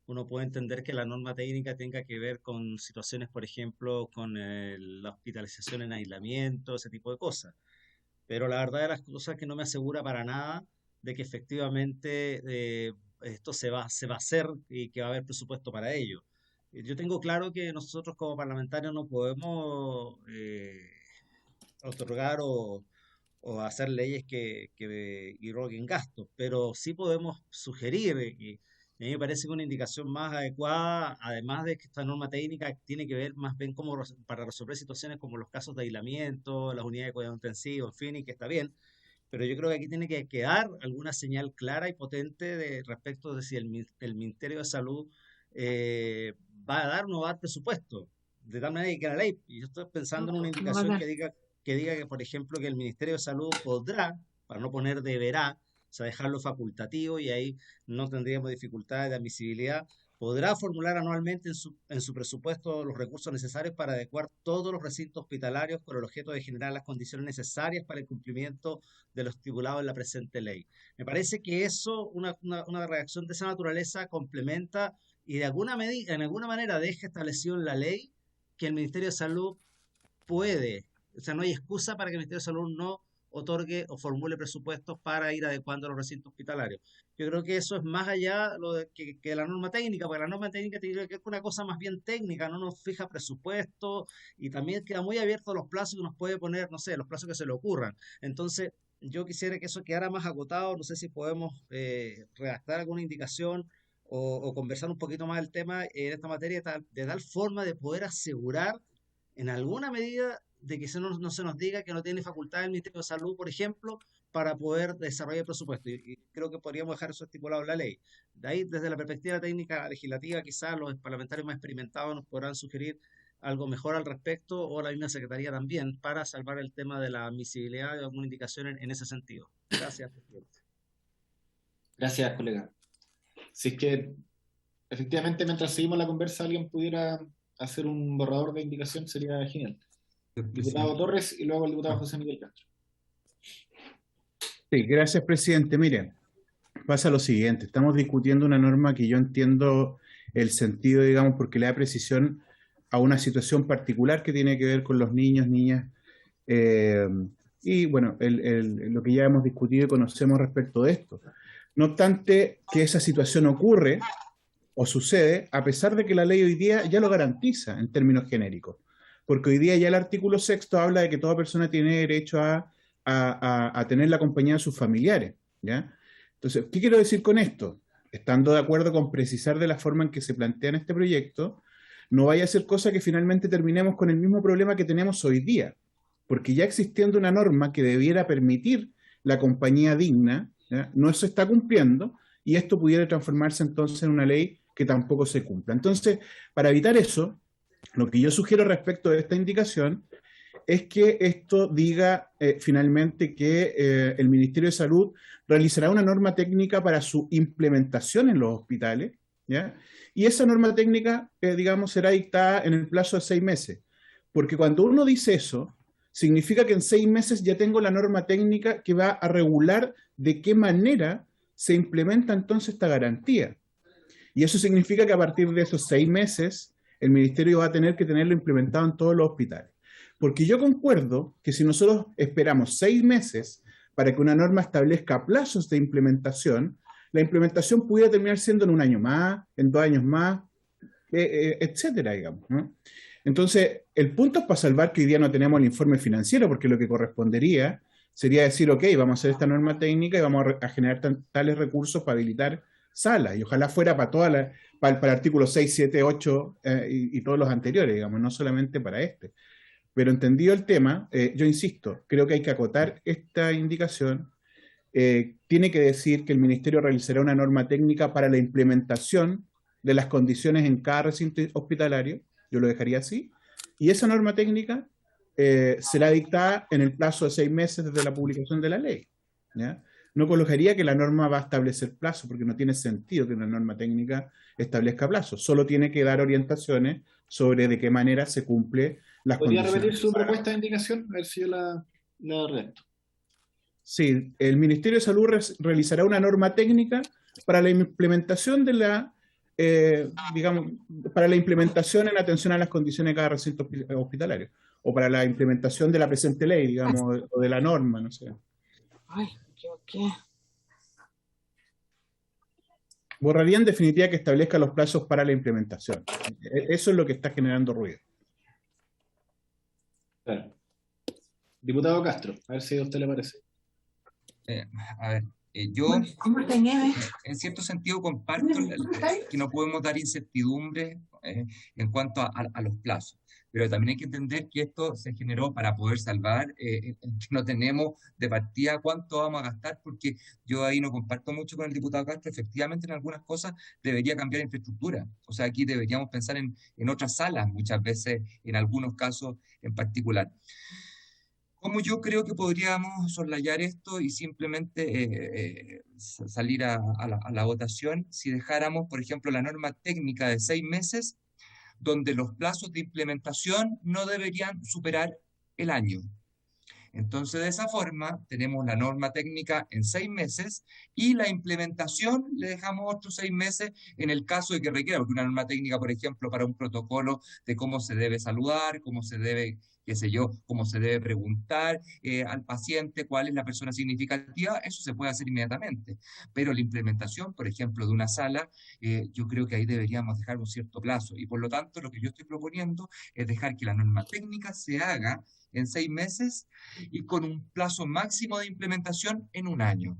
Uno puede entender que la norma técnica tenga que ver con situaciones, por ejemplo, con la hospitalización en aislamiento, ese tipo de cosas. Pero la verdad de las cosas es que no me asegura para nada de que efectivamente esto se va a hacer y que va a haber presupuesto para ello. Yo tengo claro que nosotros como parlamentarios no podemos otorgar o hacer leyes que irroguen gastos, pero sí podemos sugerir, y a mí me parece que una indicación más adecuada, además de que esta norma técnica tiene que ver más bien como para resolver situaciones como los casos de aislamiento, las unidades de cuidado intensivo, en fin, y que está bien, pero yo creo que aquí tiene que quedar alguna señal clara y potente respecto de si el Ministerio de Salud va a dar o no va a dar presupuesto, de tal manera que la ley, y yo estoy pensando en una indicación que diga que, por ejemplo, que el Ministerio de Salud podrá, para no poner deberá, o sea, dejarlo facultativo y ahí no tendríamos dificultades de admisibilidad, podrá formular anualmente en su presupuesto los recursos necesarios para adecuar todos los recintos hospitalarios con el objeto de generar las condiciones necesarias para el cumplimiento de lo estipulado en la presente ley. Me parece que eso, una reacción de esa naturaleza complementa y de alguna medida, en alguna manera deja establecido en la ley que el Ministerio de Salud puede, o sea, no hay excusa para que el Ministerio de Salud no otorgue o formule presupuestos para ir adecuando los recintos hospitalarios. Yo creo que eso es más allá que la norma técnica, porque la norma técnica tiene que ver con una cosa más bien técnica, no nos fija presupuesto y también queda muy abierto a los plazos que nos puede poner, no sé, los plazos que se le ocurran. Entonces, yo quisiera que eso quedara más agotado, no sé si podemos redactar alguna indicación o conversar un poquito más del tema en esta materia de tal forma de poder asegurar en alguna medida de que no se nos diga que no tiene facultad el Ministerio de Salud, por ejemplo, para poder desarrollar el presupuesto. Y creo que podríamos dejar eso estipulado en la ley. De ahí, desde la perspectiva técnica legislativa, quizás los parlamentarios más experimentados nos podrán sugerir algo mejor al respecto, o la misma Secretaría también, para salvar el tema de la admisibilidad de alguna indicación en ese sentido. Gracias, presidente. Gracias, colega. Si es que efectivamente mientras seguimos la conversa alguien pudiera hacer un borrador de indicación, sería genial. Diputado Torres y luego el diputado José Miguel Castro. Sí, gracias, presidente. Mire, pasa lo siguiente, estamos discutiendo una norma que yo entiendo el sentido, digamos, porque le da precisión a una situación particular que tiene que ver con los niños, niñas, y bueno, lo que ya hemos discutido y conocemos respecto de esto. No obstante que esa situación ocurre o sucede, a pesar de que la ley hoy día ya lo garantiza en términos genéricos, porque hoy día ya el artículo 6º habla de que toda persona tiene derecho a tener la compañía de sus familiares, ¿ya? Entonces, ¿qué quiero decir con esto? Estando de acuerdo con precisar de la forma en que se plantea en este proyecto, no vaya a ser cosa que finalmente terminemos con el mismo problema que tenemos hoy día, porque ya existiendo una norma que debiera permitir la compañía digna, ¿ya? No se está cumpliendo, y esto pudiera transformarse entonces en una ley que tampoco se cumpla. Entonces, para evitar eso, lo que yo sugiero respecto de esta indicación es que esto diga finalmente que el Ministerio de Salud realizará una norma técnica para su implementación en los hospitales, ¿ya? Y esa norma técnica, digamos, será dictada en el plazo de 6 meses. Porque cuando uno dice eso, significa que en 6 meses ya tengo la norma técnica que va a regular de qué manera se implementa entonces esta garantía. Y eso significa que a partir de esos 6 meses, el Ministerio va a tener que tenerlo implementado en todos los hospitales. Porque yo concuerdo que si nosotros esperamos 6 meses para que una norma establezca plazos de implementación, la implementación pudiera terminar siendo en 1 año más, en 2 años más, etcétera, digamos, ¿no? Entonces, el punto es para salvar que hoy día no tenemos el informe financiero, porque lo que correspondería sería decir, ok, vamos a hacer esta norma técnica y vamos a generar tales recursos para habilitar salas, y ojalá fuera para para el artículo 6, 7, 8 y todos los anteriores, digamos, no solamente para este. Pero entendido el tema, yo insisto, creo que hay que acotar esta indicación. Tiene que decir que el Ministerio realizará una norma técnica para la implementación de las condiciones en cada recinto hospitalario, yo lo dejaría así, y esa norma técnica será dictada en el plazo de 6 meses desde la publicación de la ley, ¿ya? No colocaría que la norma va a establecer plazo, porque no tiene sentido que una norma técnica establezca plazo, solo tiene que dar orientaciones sobre de qué manera se cumple las ¿Podría condiciones. repetir su propuesta de indicación? A ver si yo la redacto. Sí, el Ministerio de Salud realizará una norma técnica para la implementación de la, digamos, para la implementación en atención a las condiciones de cada recinto hospitalario, o para la implementación de la presente ley, digamos, o de la norma, no sé. Ay, ¿qué? Borraría en definitiva que establezca los plazos para la implementación. Eso es lo que está generando ruido. Claro. Diputado Castro, a ver si a usted le parece. A ver, yo ¿Cómo te nieves? en cierto sentido comparto que no podemos dar incertidumbre en cuanto a los plazos, pero también hay que entender que esto se generó para poder salvar, que no tenemos de partida cuánto vamos a gastar, porque yo ahí no comparto mucho con el diputado Castro. Efectivamente, en algunas cosas debería cambiar infraestructura, o sea, aquí deberíamos pensar en otras salas, muchas veces, en algunos casos en particular. ¿Cómo yo creo que podríamos soslayar esto y simplemente salir a la votación si dejáramos, por ejemplo, la norma técnica de 6 meses, donde los plazos de implementación no deberían superar el año? Entonces, de esa forma, tenemos la norma técnica en 6 meses y la implementación le dejamos otros 6 meses en el caso de que requiera, porque una norma técnica, por ejemplo, para un protocolo de cómo se debe saludar, cómo se debe, qué sé yo, cómo se debe preguntar al paciente cuál es la persona significativa, eso se puede hacer inmediatamente. Pero la implementación, por ejemplo, de una sala, yo creo que ahí deberíamos dejar un cierto plazo. Y por lo tanto, lo que yo estoy proponiendo es dejar que la norma técnica se haga en 6 meses y con un plazo máximo de implementación en 1 año.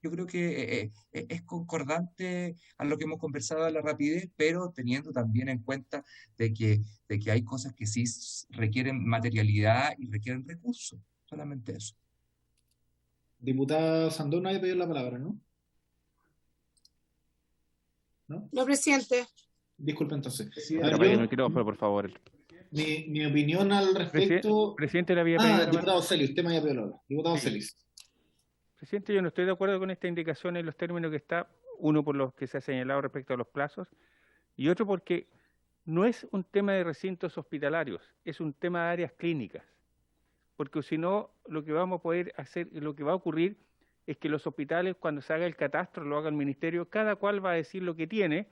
Yo creo que es concordante a lo que hemos conversado a la rapidez, pero teniendo también en cuenta de que hay cosas que sí requieren materialidad y requieren recursos. Solamente eso. Diputada Sandón, no había pedido la palabra, ¿no? ¿No? No, presidente. Disculpe entonces. Sí, A ver, Apague el micrófono, por favor. mi opinión al respecto... Presidente, le había pedido la diputado Celis, usted me había pedido la palabra. Diputado Sí. Celis. Presidente, yo no estoy de acuerdo con esta indicación en los términos que está, uno por los que se ha señalado respecto a los plazos, y otro porque no es un tema de recintos hospitalarios, es un tema de áreas clínicas, porque si no, lo que vamos a poder hacer, lo que va a ocurrir es que los hospitales, cuando se haga el catastro, lo haga el ministerio, cada cual va a decir lo que tiene,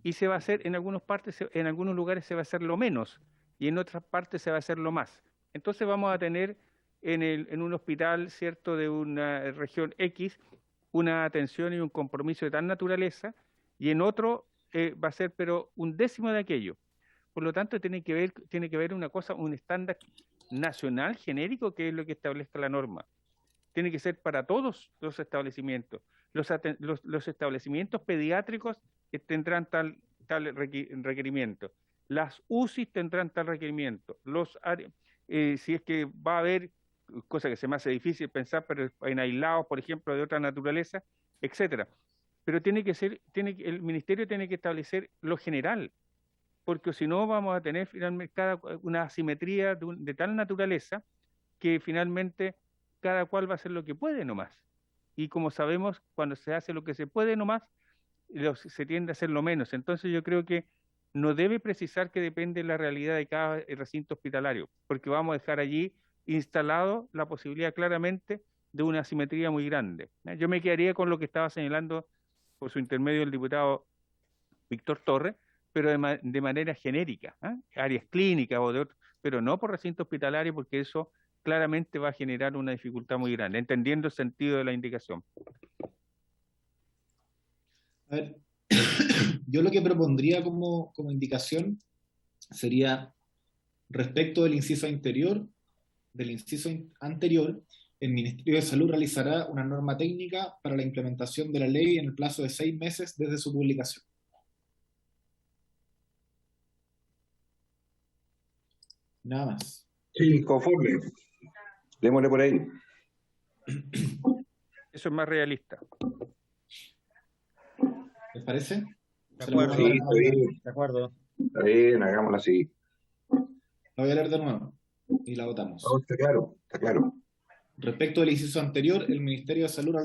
y se va a hacer, en algunos lugares se va a hacer lo menos, y en otras partes se va a hacer lo más. Entonces vamos a tener en un hospital, ¿cierto?, de una región X, una atención y un compromiso de tal naturaleza, y en otro va a ser pero un décimo de aquello. Por lo tanto, tiene que ver una cosa, un estándar nacional genérico, que es lo que establezca la norma. Tiene que ser para todos los establecimientos. Los establecimientos pediátricos tendrán tal requerimiento. Las UCI tendrán tal requerimiento. Si es que va a haber, cosa que se me hace difícil pensar, pero en aislados, por ejemplo, de otra naturaleza, etcétera. Pero el ministerio tiene que establecer lo general, porque si no vamos a tener finalmente una asimetría de tal naturaleza que finalmente cada cual va a hacer lo que puede nomás. Y como sabemos, cuando se hace lo que se puede nomás, se tiende a hacer lo menos. Entonces yo creo que no debe precisar que depende de la realidad de cada recinto hospitalario, porque vamos a dejar allí instalado la posibilidad claramente de una asimetría muy grande. Yo me quedaría con lo que estaba señalando por su intermedio el diputado Víctor Torres, pero de manera genérica, ¿ah? Áreas clínicas o de otro, pero no por recinto hospitalario, porque eso claramente va a generar una dificultad muy grande, entendiendo el sentido de la indicación. A ver, yo lo que propondría como indicación sería respecto del inciso anterior, el Ministerio de Salud realizará una norma técnica para la implementación de la ley en el plazo de 6 meses desde su publicación. Nada más. Sí, conforme. Démosle por ahí. Eso es más realista. ¿Les parece? De acuerdo, Sí, está bien. de acuerdo. Está bien, hagámoslo así. La voy a leer de nuevo y la votamos. No, está claro, está claro. Respecto del inciso anterior, el Ministerio de Salud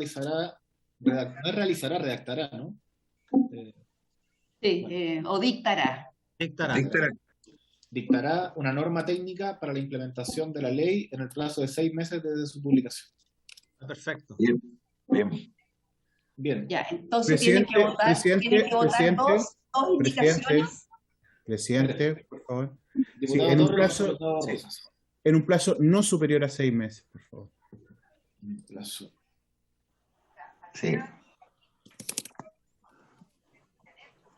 redactará, ¿no? Sí, o dictará. Dictará una norma técnica para la implementación de la ley en el plazo de 6 meses desde su publicación. Perfecto. Bien, bien. Bien. Ya, entonces tienen que votar dos indicaciones. Presidente, por favor. Sí, Diputado en un Torres, plazo, diputado sí, Rosas. en un plazo no superior a 6 meses, por favor. Un plazo. Sí.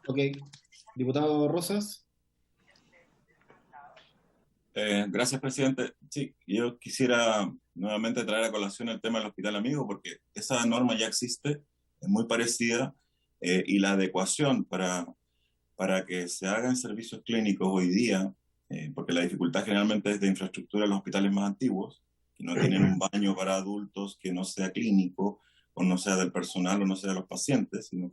Ok. Diputado Rosas. Gracias, presidente. Sí, yo quisiera nuevamente traer a colación el tema del Hospital Amigo, porque esa norma ya existe, es muy parecida, y la adecuación para que se hagan servicios clínicos hoy día, porque la dificultad generalmente es de infraestructura de los hospitales más antiguos, que no tienen un baño para adultos que no sea clínico, o no sea del personal, o no sea de los pacientes, sino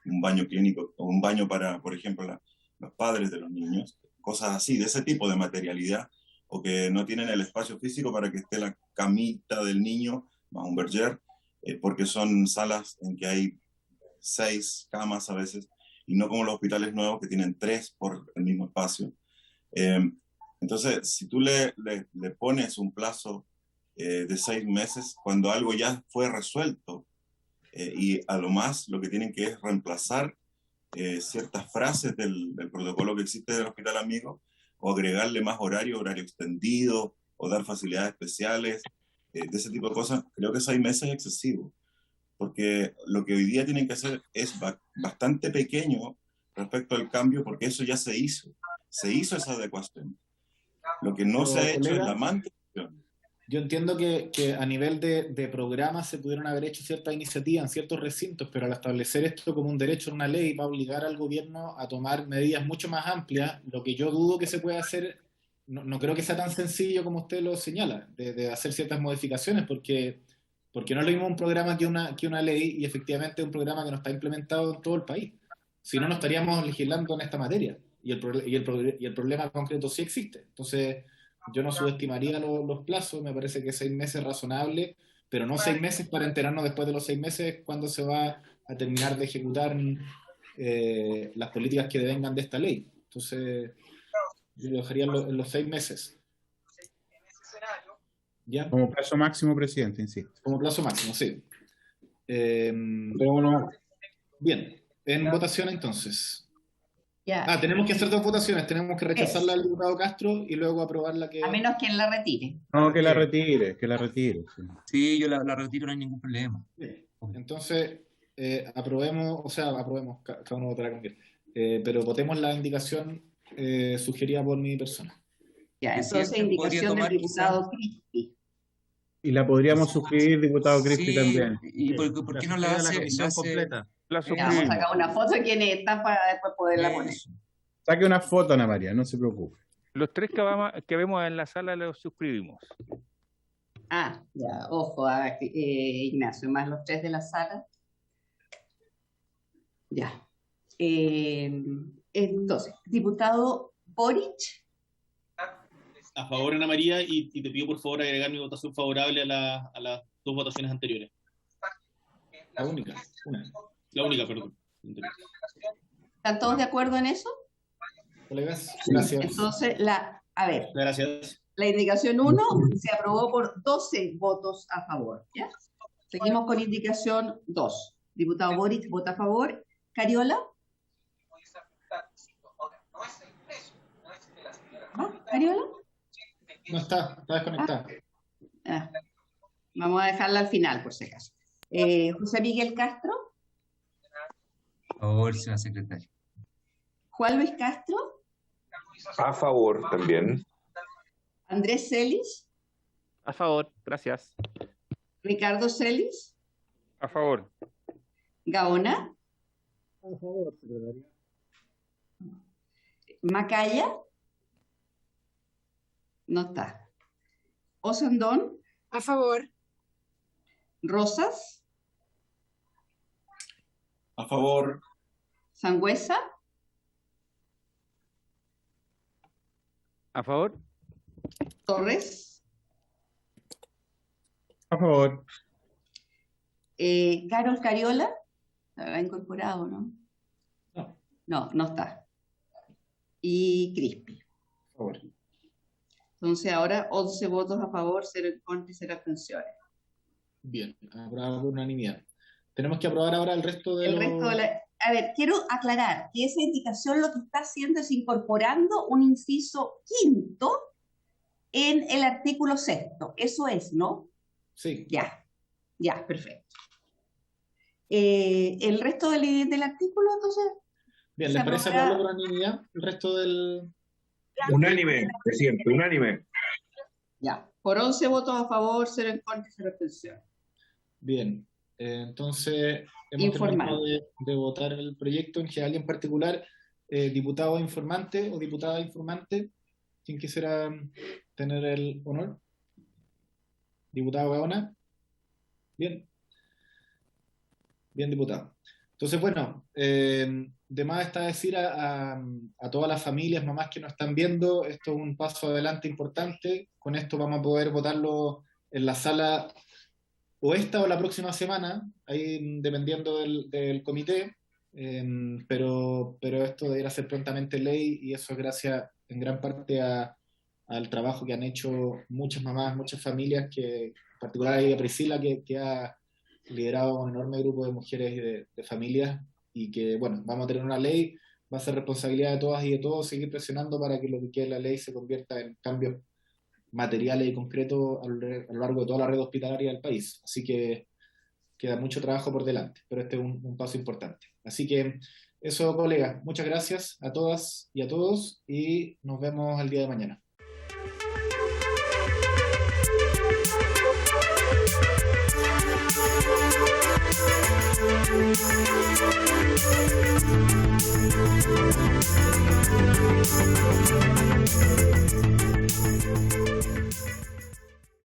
un baño clínico, o un baño para, por ejemplo, los padres de los niños, cosas así, de ese tipo de materialidad, o que no tienen el espacio físico para que esté la camita del niño, más un berger, porque son salas en que hay 6 camas a veces, y no como los hospitales nuevos que tienen 3 por el mismo espacio. Entonces, si tú le pones un plazo de 6 meses, cuando algo ya fue resuelto, y a lo más lo que tienen que es reemplazar ciertas frases del protocolo que existe del Hospital Amigo, o agregarle más horario extendido, o dar facilidades especiales, de ese tipo de cosas, creo que 6 meses es excesivo, porque lo que hoy día tienen que hacer es bastante pequeño respecto al cambio, porque eso ya se hizo esa adecuación. Lo que no se ha hecho es la mantención. Yo entiendo que a nivel de programas se pudieron haber hecho ciertas iniciativas en ciertos recintos, pero al establecer esto como un derecho en una ley va a obligar al gobierno a tomar medidas mucho más amplias. Lo que yo dudo que se pueda hacer, no creo que sea tan sencillo como usted lo señala, de hacer ciertas modificaciones, porque no es lo mismo un programa que una ley, y efectivamente un programa que no está implementado en todo el país. Si no, no estaríamos legislando en esta materia, y el problema concreto sí existe. Entonces, yo no subestimaría los plazos, me parece que 6 meses es razonable, pero no 6 meses para enterarnos después de los 6 meses cuando se va a terminar de ejecutar las políticas que devengan de esta ley. Entonces, yo lo dejaría en los 6 meses. ¿Ya? Como plazo máximo, presidente, insisto. Como plazo máximo, sí. Pero bueno, bien, en votación entonces. Ya. Tenemos que hacer 2 votaciones, tenemos que rechazarla al diputado Castro y luego aprobar la que... A menos que él la retire. No, que la retire, Sí, Sí, yo la retiro, no hay ningún problema. Bien. Entonces, aprobemos, cada uno votará con bien. Pero votemos la indicación sugerida por mi persona. Ya, entonces Presidente, ¿podría indicación del tomar diputado Cristi. Y la podríamos suscribir, diputado Cristi, Sí, también. ¿y por qué no la hace? comisión completa? La Vamos a suscribimos. sacar una foto de quién está para después poderla poner. Eso. Saque una foto, Ana María, no se preocupe. Los 3 que vemos en la sala los suscribimos. Ya, ojo, Ignacio, más los 3 de la sala. Ya. Entonces, diputado Boric. A favor, Ana María, y te pido por favor agregar mi votación favorable a las 2 votaciones anteriores. La única. La única, perdón. ¿Están todos de acuerdo en eso? Colegas, gracias. Entonces, Gracias. la indicación 1 se aprobó por 12 votos a favor. ¿Ya? Seguimos con indicación 2. Diputado Boric vota a favor. Cariola. Cariola? No está desconectada. Vamos a dejarla al final, por si acaso. José Miguel Castro. A favor, señora secretaria. Juan Luis Castro. A favor también. Andrés Celis. A favor, gracias. Ricardo Celis. A favor. Gaona. A favor, secretaria. Macaya. No está. Osandón. A favor. Rosas. A favor. Sangüesa. A favor. Torres. A favor. Carol Cariola. ¿La habrá incorporado, no? No está. Y Crispi. A favor. Entonces ahora 11 votos a favor, 0 en contra y 0 abstenciones. Bien, aprobado por unanimidad. Tenemos que aprobar ahora el resto de A ver, quiero aclarar que esa indicación lo que está haciendo es incorporando un inciso quinto en el artículo 6º. Eso es, ¿no? Sí. Ya, perfecto. El resto del artículo, entonces... Bien, ¿les parece aprobarlo por unanimidad? El resto del... Unánime, presidente, unánime. Ya, por 11 votos a favor, 0 en contra y 0 abstenciones. Bien, entonces hemos terminado de votar el proyecto en general y en particular. Diputado informante o diputada informante, ¿quién quisiera tener el honor? Diputado Gaona. Bien, diputado. Entonces, bueno, de más está decir a todas las familias, mamás que nos están viendo, esto es un paso adelante importante. Con esto vamos a poder votarlo en la sala o esta o la próxima semana, ahí dependiendo del comité, pero esto deberá ser prontamente ley y eso es gracias en gran parte al trabajo que han hecho muchas mamás, muchas familias, que en particular a Priscila, que ha liderado un enorme grupo de mujeres y de familias, y que, bueno, vamos a tener una ley, va a ser responsabilidad de todas y de todos seguir presionando para que lo que quede la ley se convierta en cambios materiales y concretos a lo largo de toda la red hospitalaria del país. Así que queda mucho trabajo por delante, pero este es un paso importante. Así que eso, colegas, muchas gracias a todas y a todos y nos vemos el día de mañana. Thank you.